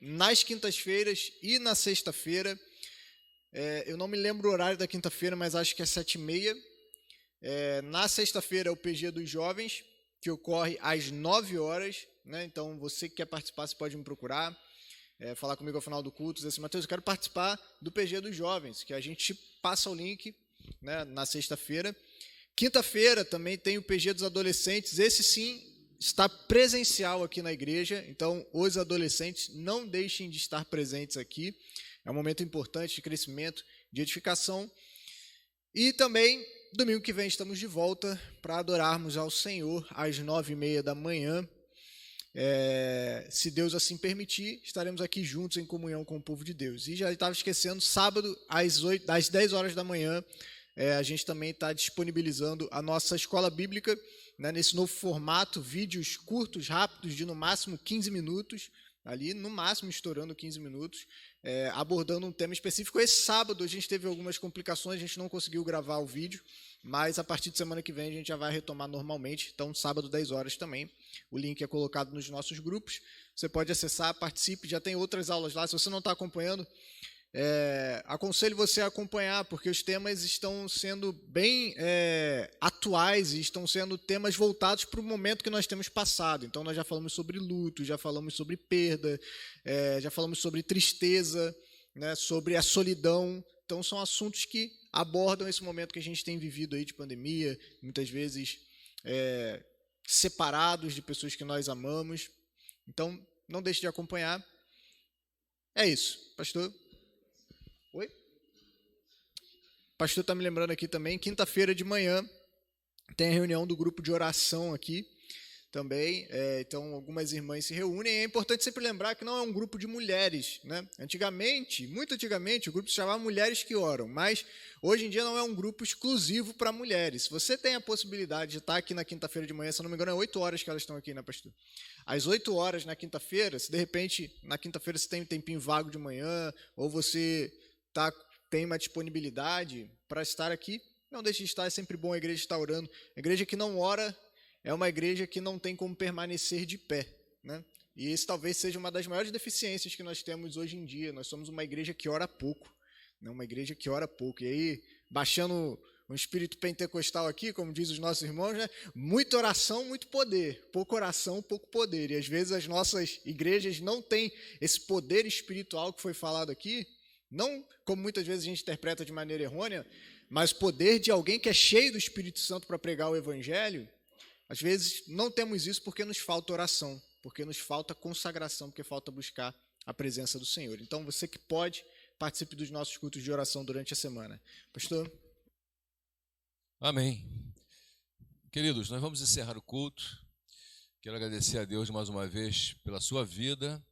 Nas quintas-feiras e na sexta-feira, eu não me lembro o horário da quinta-feira, mas acho que é 7h30. Na sexta-feira é o PG dos jovens, que ocorre às 9 horas. Né? Então, você que quer participar, você pode me procurar, falar comigo ao final do culto, dizer assim, Mateus, eu quero participar do PG dos jovens, que a gente passa o link, né, na sexta-feira. Quinta-feira também tem o PG dos adolescentes, esse sim está presencial aqui na igreja, então os adolescentes não deixem de estar presentes aqui. É um momento importante de crescimento, de edificação. E também, domingo que vem, estamos de volta para adorarmos ao Senhor às 9h30 da manhã. Se Deus assim permitir, estaremos aqui juntos em comunhão com o povo de Deus. E já estava esquecendo, sábado, às 10 horas da manhã, a gente também está disponibilizando a nossa escola bíblica, né, nesse novo formato, vídeos curtos, rápidos, de no máximo 15 minutos, ali no máximo estourando 15 minutos, abordando um tema específico. Esse sábado a gente teve algumas complicações, a gente não conseguiu gravar o vídeo, mas a partir de semana que vem a gente já vai retomar normalmente, então sábado 10 horas também. O link é colocado nos nossos grupos, você pode acessar, participe, já tem outras aulas lá. Se você não está acompanhando, aconselho você a acompanhar, porque os temas estão sendo bem atuais e estão sendo temas voltados para o momento que nós temos passado. Então, nós já falamos sobre luto, já falamos sobre perda, já falamos sobre tristeza, né, sobre a solidão. Então, são assuntos que abordam esse momento que a gente tem vivido aí de pandemia, muitas vezes separados de pessoas que nós amamos. Então, não deixe de acompanhar. É isso, pastor. Oi? O pastor está me lembrando aqui também, quinta-feira de manhã tem a reunião do grupo de oração aqui também, então algumas irmãs se reúnem. É importante sempre lembrar que não é um grupo de mulheres, né? Antigamente, muito antigamente, o grupo se chamava Mulheres que Oram, mas hoje em dia não é um grupo exclusivo para mulheres. Se você tem a possibilidade de estar aqui na quinta-feira de manhã, se não me engano é 8 horas que elas estão aqui, né, pastor? Às 8 horas na quinta-feira, se de repente na quinta-feira você tem um tempinho vago de manhã, ou você tem uma disponibilidade para estar aqui, Não deixe de estar, é sempre bom a igreja estar orando. A igreja que não ora é uma igreja que não tem como permanecer de pé, né? E esse talvez seja uma das maiores deficiências que nós temos hoje em dia. Nós somos uma igreja que ora pouco, né? Uma igreja que ora pouco. E aí, baixando um espírito pentecostal aqui, como diz os nossos irmãos, né? Muita oração, muito poder. Pouca oração, pouco poder. E às vezes as nossas igrejas não têm esse poder espiritual que foi falado aqui, não como muitas vezes a gente interpreta de maneira errônea, mas poder de alguém que é cheio do Espírito Santo para pregar o Evangelho. Às vezes não temos isso porque nos falta oração, porque nos falta consagração, porque falta buscar a presença do Senhor. Então, você que pode, participe dos nossos cultos de oração durante a semana. Pastor? Amém. Queridos, nós vamos encerrar o culto. Quero agradecer a Deus mais uma vez pela sua vida,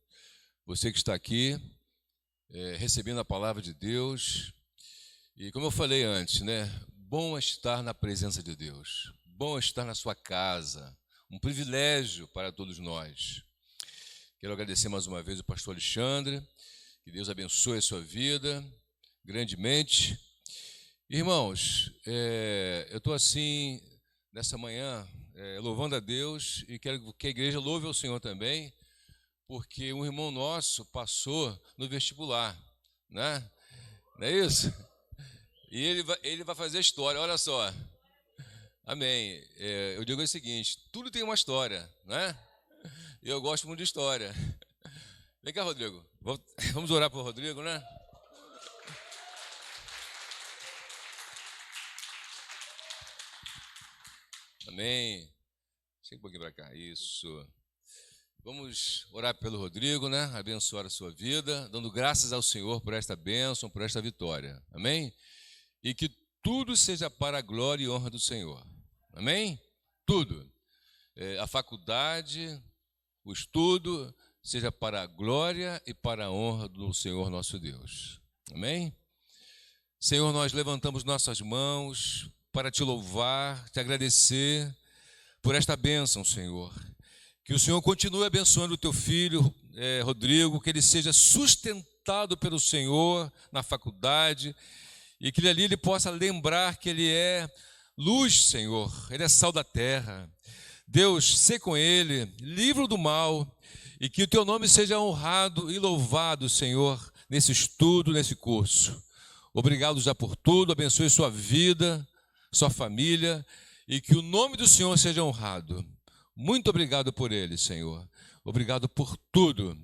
você que está aqui, recebendo a palavra de Deus. E como eu falei antes, né? Bom estar na presença de Deus, bom estar na sua casa, um privilégio para todos nós. Quero agradecer mais uma vez o pastor Alexandre, que Deus abençoe a sua vida grandemente. Irmãos, eu estou assim, nessa manhã, louvando a Deus e quero que a igreja louve ao Senhor também, porque um irmão nosso passou no vestibular, né? Não é isso? E ele vai fazer história, olha só. Amém. Eu digo o seguinte, tudo tem uma história, né? Eu gosto muito de história. Vem cá, Rodrigo. Vamos orar para o Rodrigo, né? Amém. Chega um pouquinho para cá. Isso. Vamos orar pelo Rodrigo, né? Abençoar a sua vida, dando graças ao Senhor por esta bênção, por esta vitória. Amém? E que tudo seja para a glória e honra do Senhor. Amém? Tudo. A faculdade, o estudo, seja para a glória e para a honra do Senhor nosso Deus. Amém? Senhor, nós levantamos nossas mãos para te louvar, te agradecer por esta bênção, Senhor. Que o Senhor continue abençoando o teu filho, Rodrigo, que ele seja sustentado pelo Senhor na faculdade, e que ali ele possa lembrar que ele é luz, Senhor, ele é sal da terra. Deus, sê com ele, livra-o do mal, e que o teu nome seja honrado e louvado, Senhor, nesse estudo, nesse curso. Obrigado já por tudo, abençoe sua vida, sua família, e que o nome do Senhor seja honrado. Muito obrigado por ele, Senhor. Obrigado por tudo.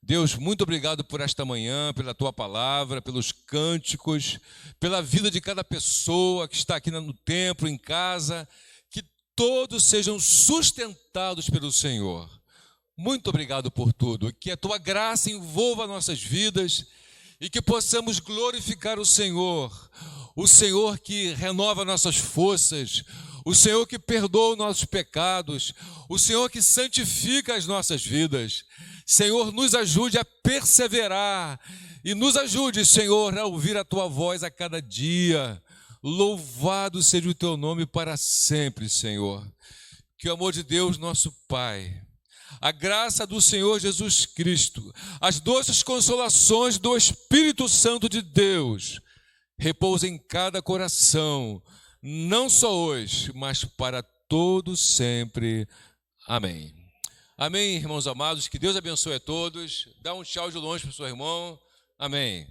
Deus, muito obrigado por esta manhã, pela tua palavra, pelos cânticos, pela vida de cada pessoa que está aqui no templo, em casa, que todos sejam sustentados pelo Senhor. Muito obrigado por tudo, que a tua graça envolva nossas vidas e que possamos glorificar o Senhor que renova nossas forças, o Senhor que perdoa os nossos pecados, o Senhor que santifica as nossas vidas. Senhor, nos ajude a perseverar e nos ajude, Senhor, a ouvir a tua voz a cada dia. Louvado seja o teu nome para sempre, Senhor. Que o amor de Deus, nosso Pai, a graça do Senhor Jesus Cristo, as doces consolações do Espírito Santo de Deus, repousem em cada coração, não só hoje, mas para todo sempre. Amém. Amém, irmãos amados. Que Deus abençoe a todos. Dá um tchau de longe para o seu irmão. Amém.